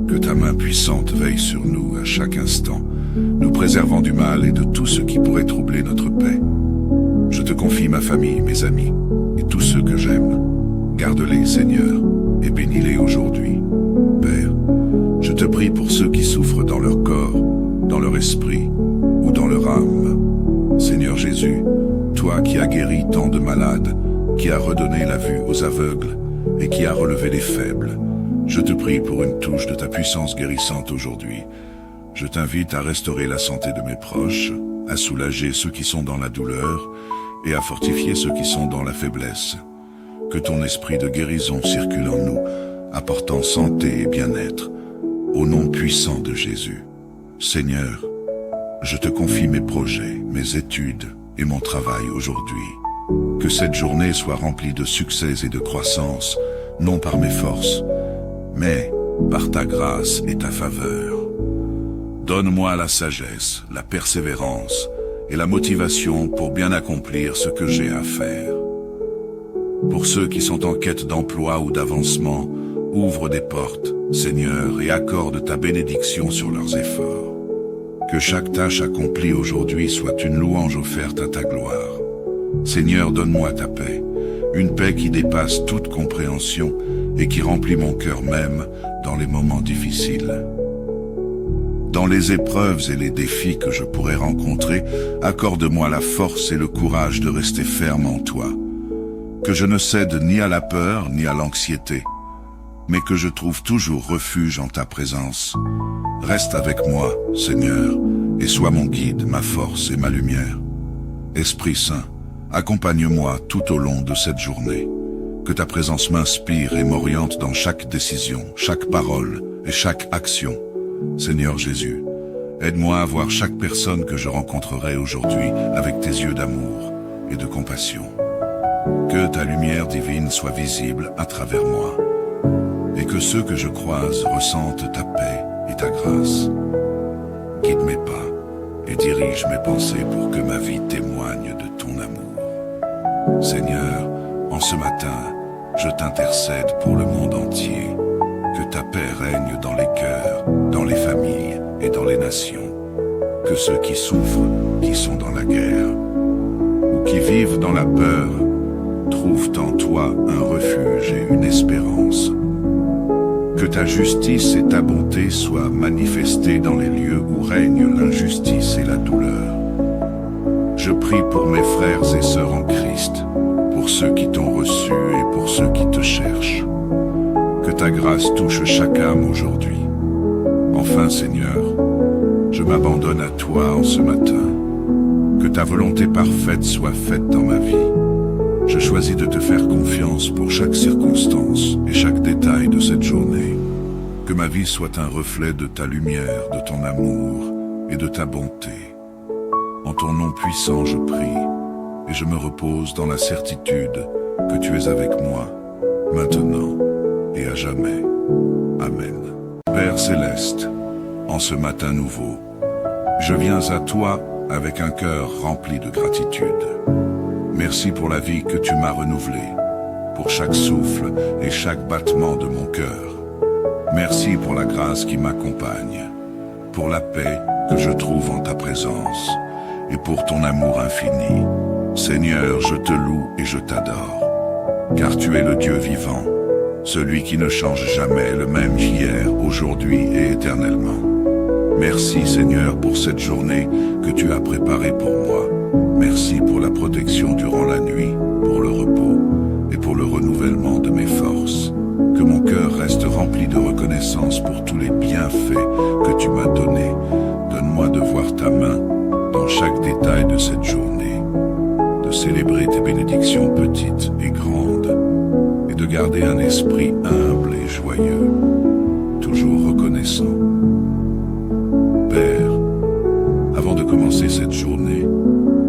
Que ta main puissante veille sur nous à chaque instant, nous préservant du mal et de tout ce qui pourrait troubler notre paix. Je te confie ma famille, mes amis, et tous ceux que j'aime. Garde-les, Seigneur, et bénis-les aujourd'hui. Père, je te prie pour ceux qui souffrent dans leur corps, dans leur esprit ou dans leur âme. Seigneur Jésus, toi qui as guéri tant de malades, qui as redonné la vue aux aveugles et qui as relevé les faibles, je te prie pour une touche de ta puissance guérissante aujourd'hui. Je t'invite à restaurer la santé de mes proches, à soulager ceux qui sont dans la douleur et à fortifier ceux qui sont dans la faiblesse. Que ton esprit de guérison circule en nous, apportant santé et bien-être, au nom puissant de Jésus. Seigneur, je te confie mes projets, mes études et mon travail aujourd'hui. Que cette journée soit remplie de succès et de croissance, non par mes forces, mais par ta grâce et ta faveur. Donne-moi la sagesse, la persévérance et la motivation pour bien accomplir ce que j'ai à faire. Pour ceux qui sont en quête d'emploi ou d'avancement, ouvre des portes, Seigneur, et accorde ta bénédiction sur leurs efforts. Que chaque tâche accomplie aujourd'hui soit une louange offerte à ta gloire. Seigneur, donne-moi ta paix, une paix qui dépasse toute compréhension et qui remplit mon cœur même dans les moments difficiles. Dans les épreuves et les défis que je pourrais rencontrer, accorde-moi la force et le courage de rester ferme en toi. Que je ne cède ni à la peur ni à l'anxiété, mais que je trouve toujours refuge en ta présence. Reste avec moi, Seigneur, et sois mon guide, ma force et ma lumière. Esprit Saint, accompagne-moi tout au long de cette journée. Que ta présence m'inspire et m'oriente dans chaque décision, chaque parole et chaque action. Seigneur Jésus, aide-moi à voir chaque personne que je rencontrerai aujourd'hui avec tes yeux d'amour et de compassion. Que ta lumière divine soit visible à travers moi, et que ceux que je croise ressentent ta paix et ta grâce. Guide mes pas et dirige mes pensées pour que ma vie témoigne de ton amour. Seigneur, en ce matin, je t'intercède pour le monde entier. Que ta paix règne dans les cœurs, dans les familles et dans les nations. Que ceux qui souffrent, qui sont dans la guerre, ou qui vivent dans la peur, trouvent en toi un refuge et une espérance. Que ta justice et ta bonté soient manifestées dans les lieux où règne l'injustice et la douleur. Je prie pour mes frères et sœurs en Christ, pour ceux qui t'ont reçu et pour ceux qui te cherchent. Que ta grâce touche chaque âme aujourd'hui. Enfin, Seigneur, je m'abandonne à toi en ce matin. Que ta volonté parfaite soit faite dans ma vie. Je choisis de te faire confiance pour chaque circonstance et chaque détail de cette journée. Que ma vie soit un reflet de ta lumière, de ton amour et de ta bonté. En ton nom puissant, je prie, et je me repose dans la certitude que tu es avec moi, maintenant et à jamais. Amen. Père céleste, en ce matin nouveau, je viens à toi avec un cœur rempli de gratitude. Merci pour la vie que tu m'as renouvelée, pour chaque souffle et chaque battement de mon cœur. Merci pour la grâce qui m'accompagne, pour la paix que je trouve en ta présence et pour ton amour infini. Seigneur, je te loue et je t'adore, car tu es le Dieu vivant, celui qui ne change jamais, le même hier, aujourd'hui et éternellement. Merci Seigneur pour cette journée que tu as préparée pour moi. Merci pour la protection durant la nuit, pour le repos et pour le renouvellement de mes forces. Que mon cœur reste rempli de reconnaissance pour tous les bienfaits que tu m'as donnés. Donne-moi de voir ta main dans chaque détail de cette journée, de célébrer tes bénédictions petites et grandes, et de garder un esprit humble et joyeux, toujours reconnaissant. Père, avant de commencer cette journée,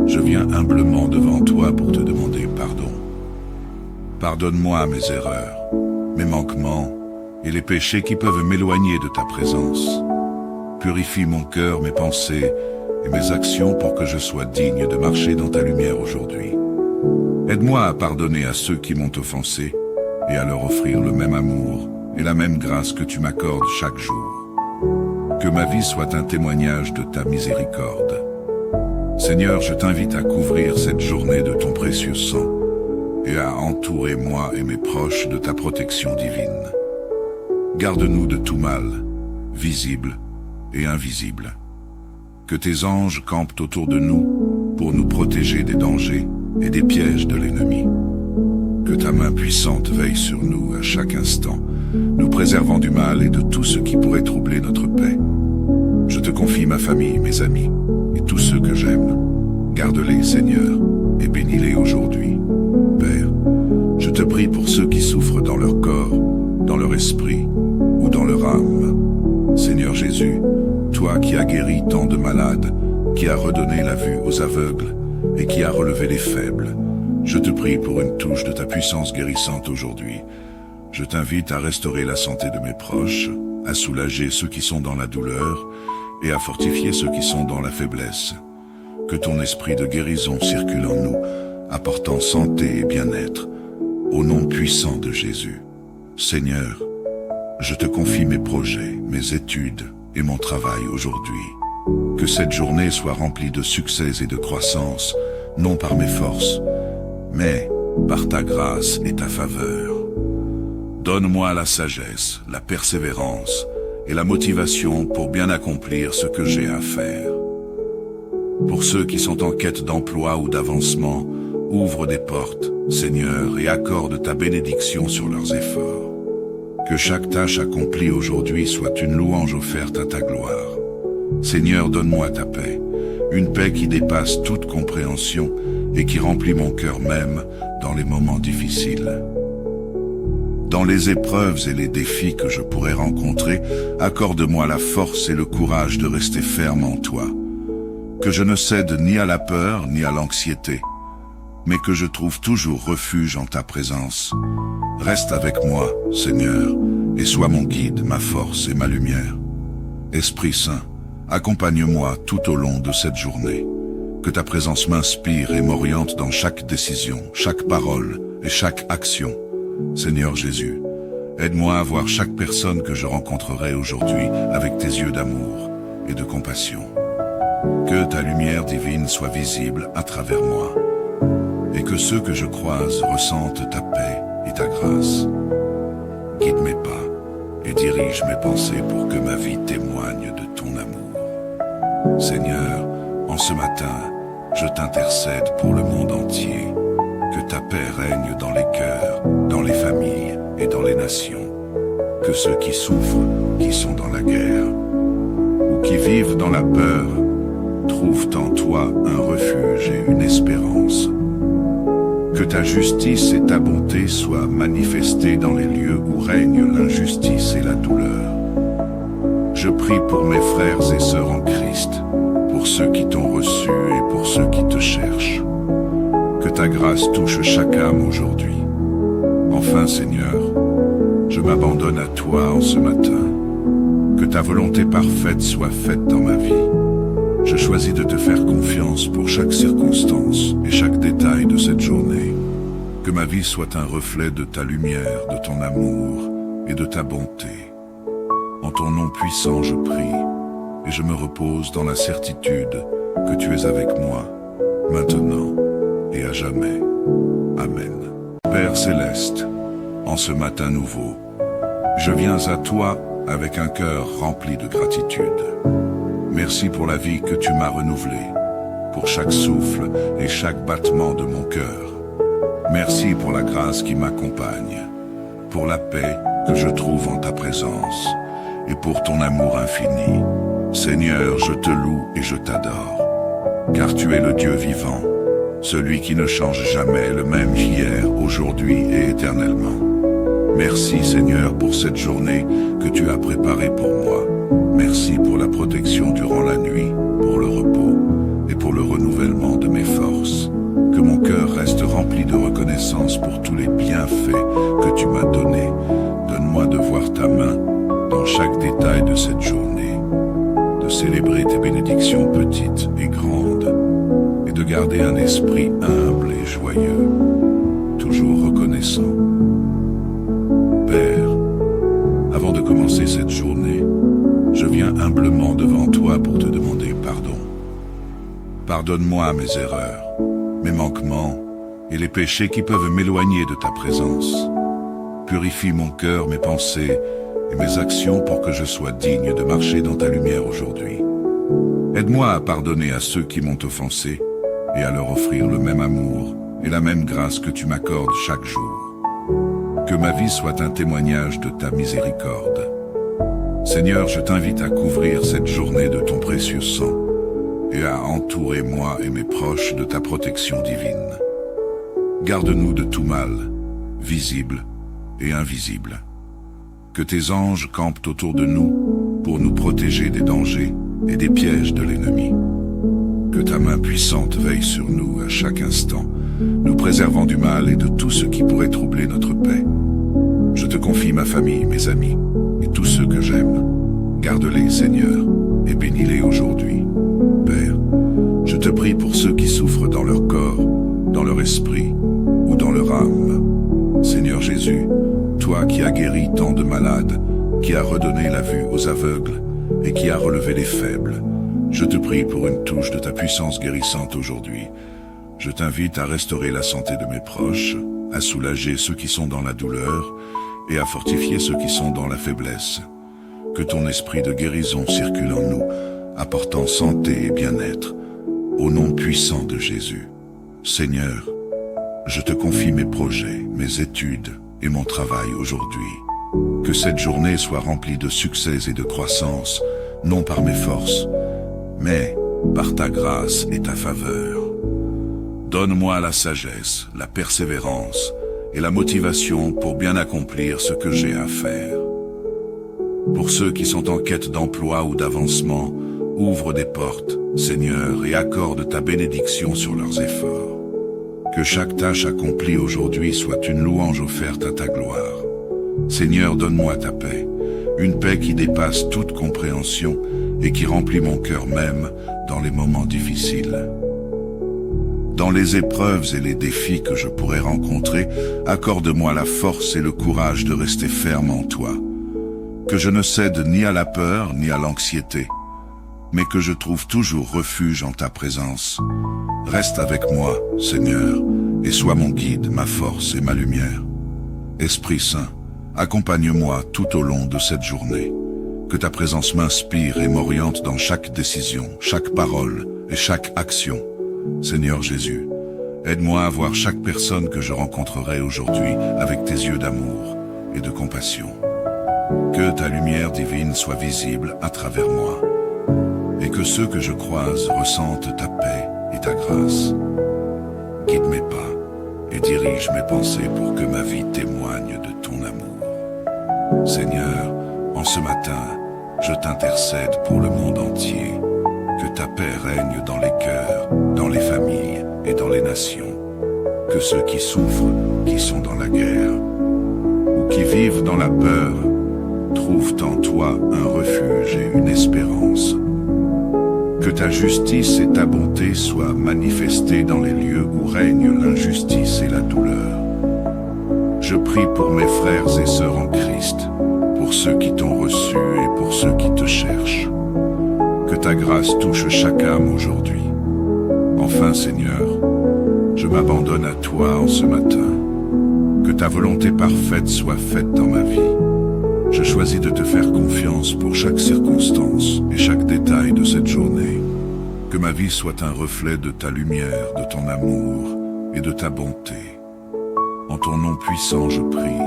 je viens humblement devant toi pour te demander pardon. Pardonne-moi mes erreurs, mes manquements et les péchés qui peuvent m'éloigner de ta présence. Purifie mon cœur, mes pensées et mes actions pour que je sois digne de marcher dans ta lumière aujourd'hui. Aide-moi à pardonner à ceux qui m'ont offensé et à leur offrir le même amour et la même grâce que tu m'accordes chaque jour. Que ma vie soit un témoignage de ta miséricorde. Seigneur, je t'invite à couvrir cette journée de ton précieux sang et à entourer moi et mes proches de ta protection divine. Garde-nous de tout mal, visible et invisible. Que tes anges campent autour de nous pour nous protéger des dangers et des pièges de l'ennemi. Que ta main puissante veille sur nous à chaque instant, nous préservant du mal et de tout ce qui pourrait troubler notre paix. Je te confie ma famille, mes amis et tous ceux que j'aime. Garde-les, Seigneur, et bénis-les aujourd'hui. Père, je te prie pour ceux qui souffrent dans leur corps, dans leur esprit ou dans leur âme. Seigneur Jésus, toi qui as guéri tant de malades, qui as redonné la vue aux aveugles et qui as relevé les faibles, je te prie pour une touche de ta puissance guérissante aujourd'hui. Je t'invite à restaurer la santé de mes proches, à soulager ceux qui sont dans la douleur et à fortifier ceux qui sont dans la faiblesse. Que ton esprit de guérison circule en nous, apportant santé et bien-être, au nom puissant de Jésus. Seigneur, je te confie mes projets, mes études et mon travail aujourd'hui. Que cette journée soit remplie de succès et de croissance, non par mes forces, mais par ta grâce et ta faveur. Donne-moi la sagesse, la persévérance et la motivation pour bien accomplir ce que j'ai à faire. Pour ceux qui sont en quête d'emploi ou d'avancement, ouvre des portes, Seigneur, et accorde ta bénédiction sur leurs efforts. Que chaque tâche accomplie aujourd'hui soit une louange offerte à ta gloire. Seigneur, donne-moi ta paix, une paix qui dépasse toute compréhension et qui remplit mon cœur même dans les moments difficiles. Dans les épreuves et les défis que je pourrais rencontrer, accorde-moi la force et le courage de rester ferme en toi. Que je ne cède ni à la peur ni à l'anxiété, mais que je trouve toujours refuge en ta présence. Reste avec moi, Seigneur, et sois mon guide, ma force et ma lumière. Esprit Saint, accompagne-moi tout au long de cette journée. Que ta présence m'inspire et m'oriente dans chaque décision, chaque parole et chaque action. Seigneur Jésus, aide-moi à voir chaque personne que je rencontrerai aujourd'hui avec tes yeux d'amour et de compassion. Que ta lumière divine soit visible à travers moi, et que ceux que je croise ressentent ta paix et ta grâce. Guide mes pas et dirige mes pensées pour que ma vie témoigne de ton amour. Seigneur, en ce matin, je t'intercède pour le monde entier. Que ta paix règne dans les cœurs, dans les familles et dans les nations. Que ceux qui souffrent, qui sont dans la guerre, ou qui vivent dans la peur, trouvent en toi un refuge et une espérance. Que ta justice et ta bonté soient manifestées dans les lieux où règne l'injustice et la douleur. Je prie pour mes frères et sœurs en Christ, pour ceux qui t'ont reçu et pour ceux qui te cherchent. Que ta grâce touche chaque âme aujourd'hui. Enfin, Seigneur, je m'abandonne à toi en ce matin. Que ta volonté parfaite soit faite dans ma vie. Je choisis de te faire confiance pour chaque circonstance et chaque détail de cette journée. Que ma vie soit un reflet de ta lumière, de ton amour et de ta bonté. En ton nom puissant, je prie et je me repose dans la certitude que tu es avec moi, maintenant et à jamais. Amen. Père céleste, en ce matin nouveau, je viens à toi avec un cœur rempli de gratitude. Merci pour la vie que tu m'as renouvelée, pour chaque souffle et chaque battement de mon cœur. Merci pour la grâce qui m'accompagne, pour la paix que je trouve en ta présence et pour ton amour infini. Seigneur, je te loue et je t'adore, car tu es le Dieu vivant, celui qui ne change jamais, le même hier, aujourd'hui et éternellement. Merci Seigneur pour cette journée que tu as préparée pour moi. Merci pour la protection durant la nuit, pour le repos et pour le renouvellement de mes forces. Que mon cœur reste rempli de reconnaissance pour tous les bienfaits que tu m'as donnés. Donne-moi de voir ta main dans chaque détail de cette journée, de célébrer tes bénédictions petites et grandes, et de garder un esprit humble et joyeux, toujours reconnaissant. Père, avant de commencer cette journée, je viens humblement devant toi pour te demander pardon. Pardonne-moi mes erreurs, mes manquements et les péchés qui peuvent m'éloigner de ta présence. Purifie mon cœur, mes pensées et mes actions pour que je sois digne de marcher dans ta lumière aujourd'hui. Aide-moi à pardonner à ceux qui m'ont offensé et à leur offrir le même amour et la même grâce que tu m'accordes chaque jour. Que ma vie soit un témoignage de ta miséricorde. Seigneur, je t'invite à couvrir cette journée de ton précieux sang et à entourer moi et mes proches de ta protection divine. Garde-nous de tout mal, visible et invisible. Que tes anges campent autour de nous pour nous protéger des dangers et des pièges de l'ennemi. Que ta main puissante veille sur nous à chaque instant, nous préservant du mal et de tout ce qui pourrait troubler notre paix. Je te confie ma famille, mes amis et tous ceux que j'aime. Garde-les, Seigneur, et bénis-les aujourd'hui. Père, je te prie pour ceux qui souffrent dans leur corps, dans leur esprit ou dans leur âme. Seigneur Jésus, toi qui as guéri tant de malades, qui as redonné la vue aux aveugles et qui as relevé les faibles, je te prie pour une touche de ta puissance guérissante aujourd'hui. Je t'invite à restaurer la santé de mes proches, à soulager ceux qui sont dans la douleur et à fortifier ceux qui sont dans la faiblesse. Que ton esprit de guérison circule en nous, apportant santé et bien-être, au nom puissant de Jésus. Seigneur, je te confie mes projets, mes études et mon travail aujourd'hui. Que cette journée soit remplie de succès et de croissance, non par mes forces, mais par ta grâce et ta faveur. Donne-moi la sagesse, la persévérance et la motivation pour bien accomplir ce que j'ai à faire. Pour ceux qui sont en quête d'emploi ou d'avancement, ouvre des portes, Seigneur, et accorde ta bénédiction sur leurs efforts. Que chaque tâche accomplie aujourd'hui soit une louange offerte à ta gloire. Seigneur, donne-moi ta paix, une paix qui dépasse toute compréhension et qui remplit mon cœur même dans les moments difficiles. Dans les épreuves et les défis que je pourrais rencontrer, accorde-moi la force et le courage de rester ferme en toi. Que je ne cède ni à la peur ni à l'anxiété, mais que je trouve toujours refuge en ta présence. Reste avec moi, Seigneur, et sois mon guide, ma force et ma lumière. Esprit Saint, accompagne-moi tout au long de cette journée. Que ta présence m'inspire et m'oriente dans chaque décision, chaque parole et chaque action. Seigneur Jésus, aide-moi à voir chaque personne que je rencontrerai aujourd'hui avec tes yeux d'amour et de compassion. Que ta lumière divine soit visible à travers moi, et que ceux que je croise ressentent ta paix et ta grâce. Guide mes pas et dirige mes pensées pour que ma vie témoigne de ton amour. Seigneur, en ce matin, je t'intercède pour le monde entier. Que ta paix règne dans les cœurs, dans les familles et dans les nations. Que ceux qui souffrent, qui sont dans la guerre, ou qui vivent dans la peur, trouvent en toi un refuge et une espérance. Que ta justice et ta bonté soient manifestées dans les lieux où règne l'injustice et la douleur. Je prie pour mes frères et sœurs en Christ, pour ceux qui t'ont reçu et pour ceux qui te cherchent. Que ta grâce touche chaque âme aujourd'hui. Enfin, Seigneur, je m'abandonne à toi en ce matin. Que ta volonté parfaite soit faite dans ma vie. Je choisis de te faire confiance pour chaque circonstance et chaque détail de cette journée. Que ma vie soit un reflet de ta lumière, de ton amour et de ta bonté. En ton nom puissant, je prie,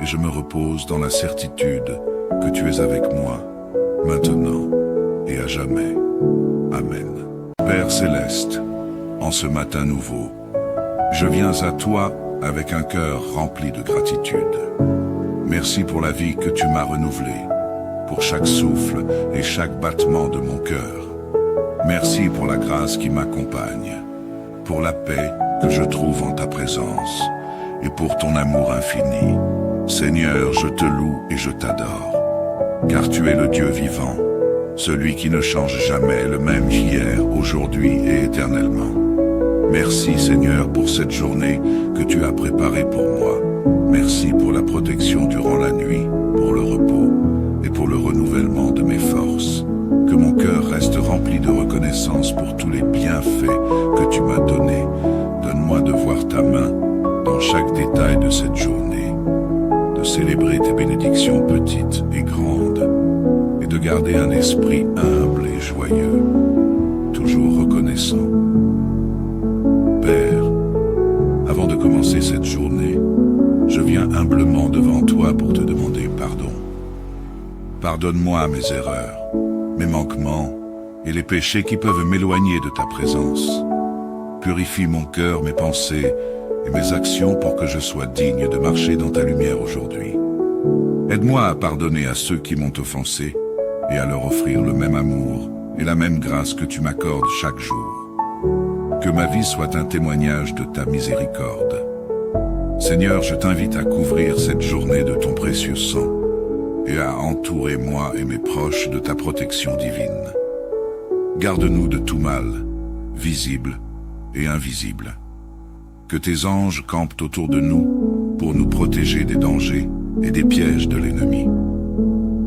et je me repose dans la certitude que tu es avec moi, maintenant et à jamais. Amen. Père céleste, en ce matin nouveau, je viens à toi avec un cœur rempli de gratitude. Merci pour la vie que tu m'as renouvelée, pour chaque souffle et chaque battement de mon cœur. Merci pour la grâce qui m'accompagne, pour la paix que je trouve en ta présence et pour ton amour infini. Seigneur, je te loue et je t'adore, car tu es le Dieu vivant, celui qui ne change jamais, le même hier, aujourd'hui et éternellement. Merci Seigneur pour cette journée que tu as préparée pour moi. Merci pour la protection durant la nuit, pour le repos et pour le renouvellement de mes forces. Que mon cœur reste rempli rempli de reconnaissance pour tous les bienfaits que tu m'as donnés. Donne-moi de voir ta main dans chaque détail de cette journée, de célébrer tes bénédictions petites et grandes, et de garder un esprit humble et joyeux, toujours reconnaissant. Père, avant de commencer cette journée, je viens humblement devant toi pour te demander pardon. Pardonne-moi mes erreurs, mes manquements et les péchés qui peuvent m'éloigner de ta présence. Purifie mon cœur, mes pensées et mes actions pour que je sois digne de marcher dans ta lumière aujourd'hui. Aide-moi à pardonner à ceux qui m'ont offensé et à leur offrir le même amour et la même grâce que tu m'accordes chaque jour. Que ma vie soit un témoignage de ta miséricorde. Seigneur, je t'invite à couvrir cette journée de ton précieux sang et à entourer moi et mes proches de ta protection divine. Garde-nous de tout mal, visible et invisible. Que tes anges campent autour de nous pour nous protéger des dangers et des pièges de l'ennemi.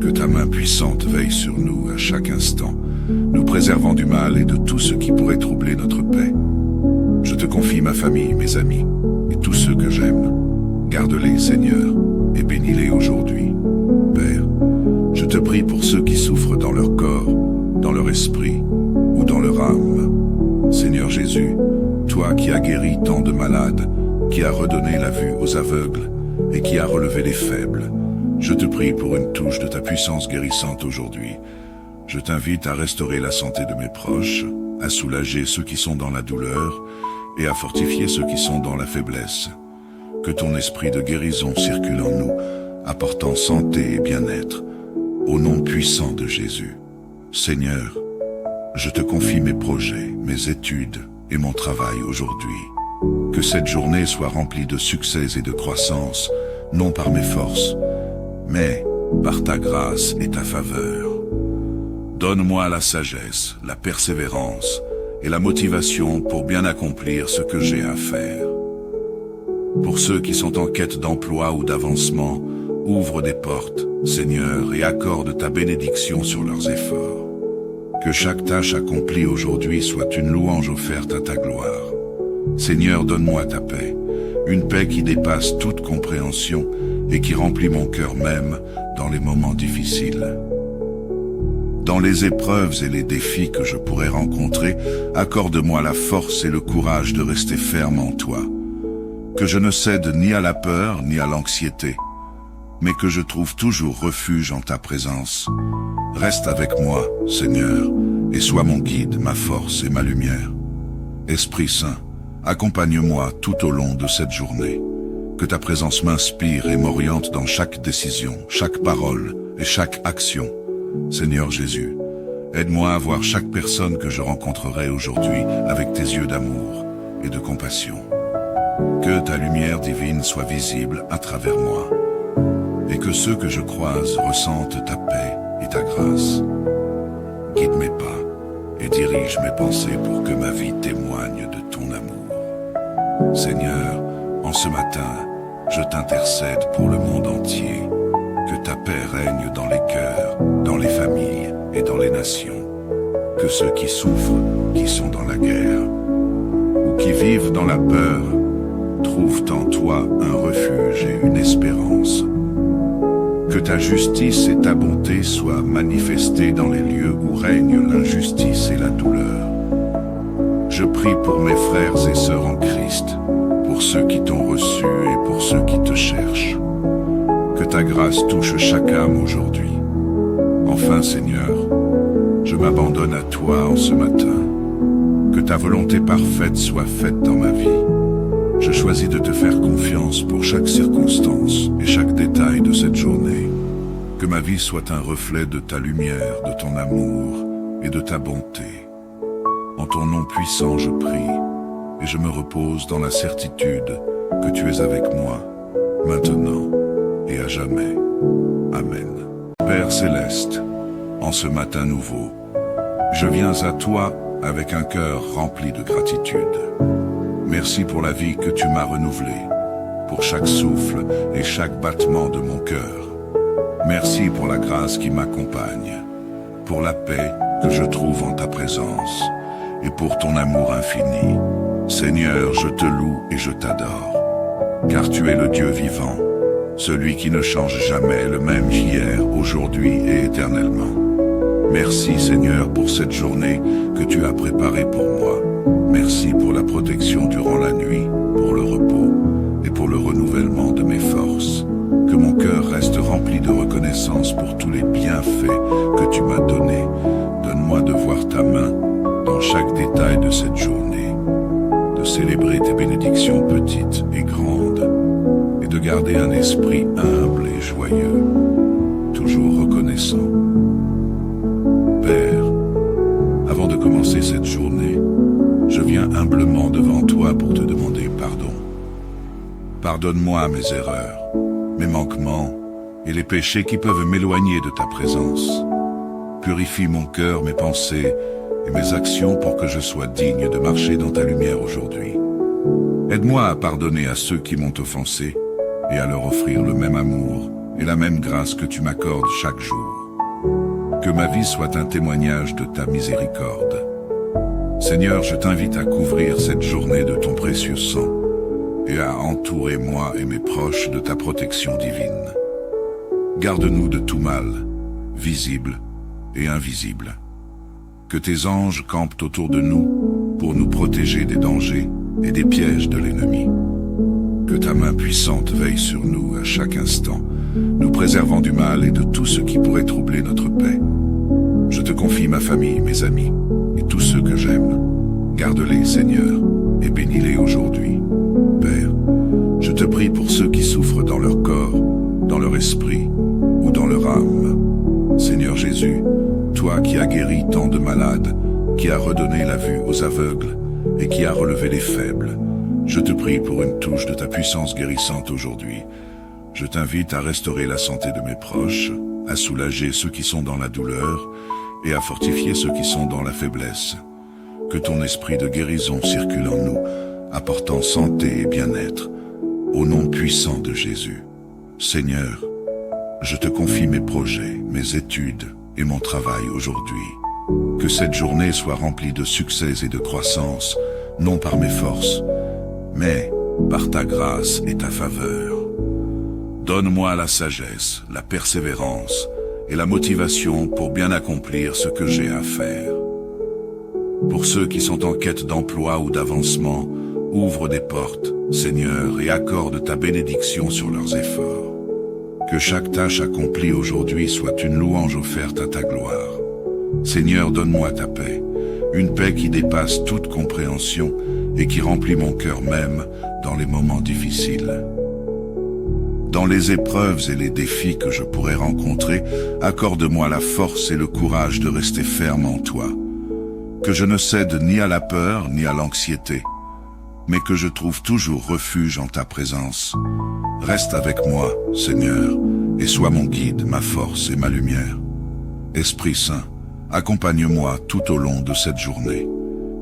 Que ta main puissante veille sur nous à chaque instant, nous préservant du mal et de tout ce qui pourrait troubler notre paix. Je te confie ma famille, mes amis et tous ceux que j'aime. Garde-les, Seigneur, et bénis-les aujourd'hui. Père, je te prie pour ceux qui souffrent dans leur corps, dans leur esprit ou dans leur âme. Seigneur Jésus, toi qui as guéri tant de malades, qui as redonné la vue aux aveugles et qui as relevé les faibles, je te prie pour une touche de ta puissance guérissante aujourd'hui. Je t'invite à restaurer la santé de mes proches, à soulager ceux qui sont dans la douleur et à fortifier ceux qui sont dans la faiblesse. Que ton esprit de guérison circule en nous, apportant santé et bien-être, au nom puissant de Jésus. Seigneur, je te confie mes projets, mes études et mon travail aujourd'hui. Que cette journée soit remplie de succès et de croissance, non par mes forces, mais par ta grâce et ta faveur. Donne-moi la sagesse, la persévérance et la motivation pour bien accomplir ce que j'ai à faire. Pour ceux qui sont en quête d'emploi ou d'avancement, ouvre des portes, Seigneur, et accorde ta bénédiction sur leurs efforts. Que chaque tâche accomplie aujourd'hui soit une louange offerte à ta gloire. Seigneur, donne-moi ta paix, une paix qui dépasse toute compréhension et qui remplit mon cœur même dans les moments difficiles. Dans les épreuves et les défis que je pourrais rencontrer, accorde-moi la force et le courage de rester ferme en toi. Que je ne cède ni à la peur ni à l'anxiété, mais que je trouve toujours refuge en ta présence. Reste avec moi, Seigneur, et sois mon guide, ma force et ma lumière. Esprit Saint, accompagne-moi tout au long de cette journée. Que ta présence m'inspire et m'oriente dans chaque décision, chaque parole et chaque action. Seigneur Jésus, aide-moi à voir chaque personne que je rencontrerai aujourd'hui avec tes yeux d'amour et de compassion. Que ta lumière divine soit visible à travers moi, et que ceux que je croise ressentent ta paix et ta grâce. Guide mes pas et dirige mes pensées pour que ma vie témoigne de ton amour. Seigneur, en ce matin, je t'intercède pour le monde entier. Que ta paix règne dans les cœurs, dans les familles et dans les nations. Que ceux qui souffrent, qui sont dans la guerre, ou qui vivent dans la peur, trouvent en toi un refuge et une espérance. Que ta justice et ta bonté soient manifestées dans les lieux où règne l'injustice et la douleur. Je prie pour mes frères et sœurs en Christ, pour ceux qui t'ont reçu et pour ceux qui te cherchent. Que ta grâce touche chaque âme aujourd'hui. Enfin, Seigneur, je m'abandonne à toi en ce matin. Que ta volonté parfaite soit faite dans ma vie. Je choisis de te faire confiance pour chaque circonstance et chaque détail de cette journée. Que ma vie soit un reflet de ta lumière, de ton amour et de ta bonté. En ton nom puissant, je prie, et je me repose dans la certitude que tu es avec moi, maintenant et à jamais. Amen. Père céleste, en ce matin nouveau, je viens à toi avec un cœur rempli de gratitude. Merci pour la vie que tu m'as renouvelée, pour chaque souffle et chaque battement de mon cœur. Merci pour la grâce qui m'accompagne. pour la paix que je trouve en ta présence et pour ton amour infini. Seigneur, je te loue et je t'adore, car tu es le Dieu vivant, celui qui ne change jamais, le même hier, aujourd'hui et éternellement. Merci Seigneur pour cette journée que tu as préparée pour moi. Merci pour la protection durant la nuit, pour le repos et pour le renouvellement de mes forces. Que mon cœur reste rempli de reconnaissance pour tous les bienfaits que tu m'as donnés. Donne-moi de voir ta main dans chaque détail de cette journée, de célébrer tes bénédictions petites et grandes, et de garder un esprit humble et joyeux, toujours reconnaissant. Père, avant de commencer cette journée, je viens humblement devant toi pour te demander pardon. Pardonne-moi mes erreurs, mes manquements et les péchés qui peuvent m'éloigner de ta présence. Purifie mon cœur, mes pensées et mes actions pour que je sois digne de marcher dans ta lumière aujourd'hui. Aide-moi à pardonner à ceux qui m'ont offensé et à leur offrir le même amour et la même grâce que tu m'accordes chaque jour. Que ma vie soit un témoignage de ta miséricorde. Seigneur, je t'invite à couvrir cette journée de ton précieux sang et à entourer moi et mes proches de ta protection divine. Garde-nous de tout mal, visible et invisible. Que tes anges campent autour de nous pour nous protéger des dangers et des pièges de l'ennemi. Que ta main puissante veille sur nous à chaque instant, nous préservant du mal et de tout ce qui pourrait troubler notre paix. Je te confie ma famille, mes amis et tous ceux que j'aime. Garde-les, Seigneur, et bénis-les aujourd'hui. Père, je te prie pour ceux qui souffrent dans leur corps, dans leur esprit ou dans leur âme. Seigneur Jésus, toi qui as guéri tant de malades, qui as redonné la vue aux aveugles et qui as relevé les faibles, je te prie pour une touche de ta puissance guérissante aujourd'hui. Je t'invite à restaurer la santé de mes proches, à soulager ceux qui sont dans la douleur et à fortifier ceux qui sont dans la faiblesse. Que ton esprit de guérison circule en nous, apportant santé et bien-être, au nom puissant de Jésus. Seigneur, je te confie mes projets, mes études et mon travail aujourd'hui. Que cette journée soit remplie de succès et de croissance, non par mes forces, mais par ta grâce et ta faveur. Donne-moi la sagesse, la persévérance et la motivation pour bien accomplir ce que j'ai à faire. Pour ceux qui sont en quête d'emploi ou d'avancement, ouvre des portes, Seigneur, et accorde ta bénédiction sur leurs efforts. Que chaque tâche accomplie aujourd'hui soit une louange offerte à ta gloire. Seigneur, donne-moi ta paix, une paix qui dépasse toute compréhension et qui remplit mon cœur même dans les moments difficiles. Dans les épreuves et les défis que je pourrais rencontrer, accorde-moi la force et le courage de rester ferme en toi. Que je ne cède ni à la peur ni à l'anxiété, mais que je trouve toujours refuge en ta présence. Reste avec moi, Seigneur, et sois mon guide, ma force et ma lumière. Esprit Saint, accompagne-moi tout au long de cette journée.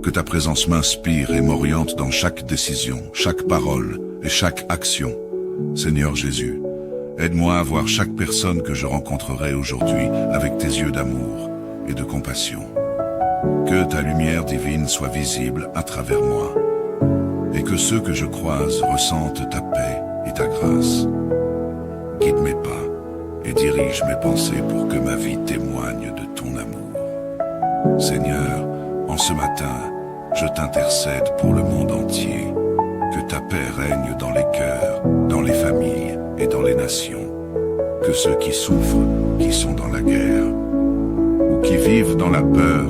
Que ta présence m'inspire et m'oriente dans chaque décision, chaque parole et chaque action. Seigneur Jésus, aide-moi à voir chaque personne que je rencontrerai aujourd'hui avec tes yeux d'amour et de compassion. Que ta lumière divine soit visible à travers moi, et que ceux que je croise ressentent ta paix et ta grâce. Guide mes pas et dirige mes pensées pour que ma vie témoigne de ton amour. Seigneur, en ce matin, je t'intercède pour le monde entier. Que ta paix règne dans les cœurs, dans les familles et dans les nations. Que ceux qui souffrent, qui sont dans la guerre, ou qui vivent dans la peur,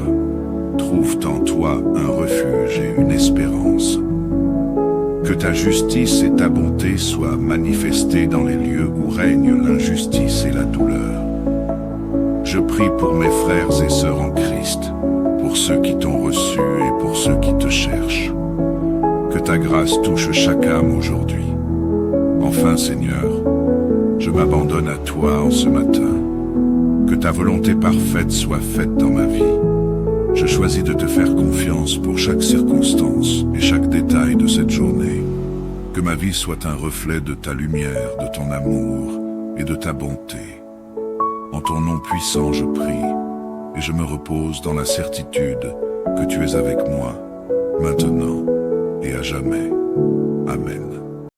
trouvent en toi un refuge et une espérance. Que ta justice et ta bonté soient manifestées dans les lieux où règne l'injustice et la douleur. Je prie pour mes frères et sœurs en Christ, pour ceux qui t'ont reçu et pour ceux qui te cherchent. Que ta grâce touche chaque âme aujourd'hui. Enfin, Seigneur, je m'abandonne à toi en ce matin. Que ta volonté parfaite soit faite dans ma vie. Je choisis de te faire confiance pour chaque circonstance et chaque détail de cette journée. Que ma vie soit un reflet de ta lumière, de ton amour et de ta bonté. En ton nom puissant, je prie. et je me repose dans la certitude que tu es avec moi, maintenant et à jamais. Amen.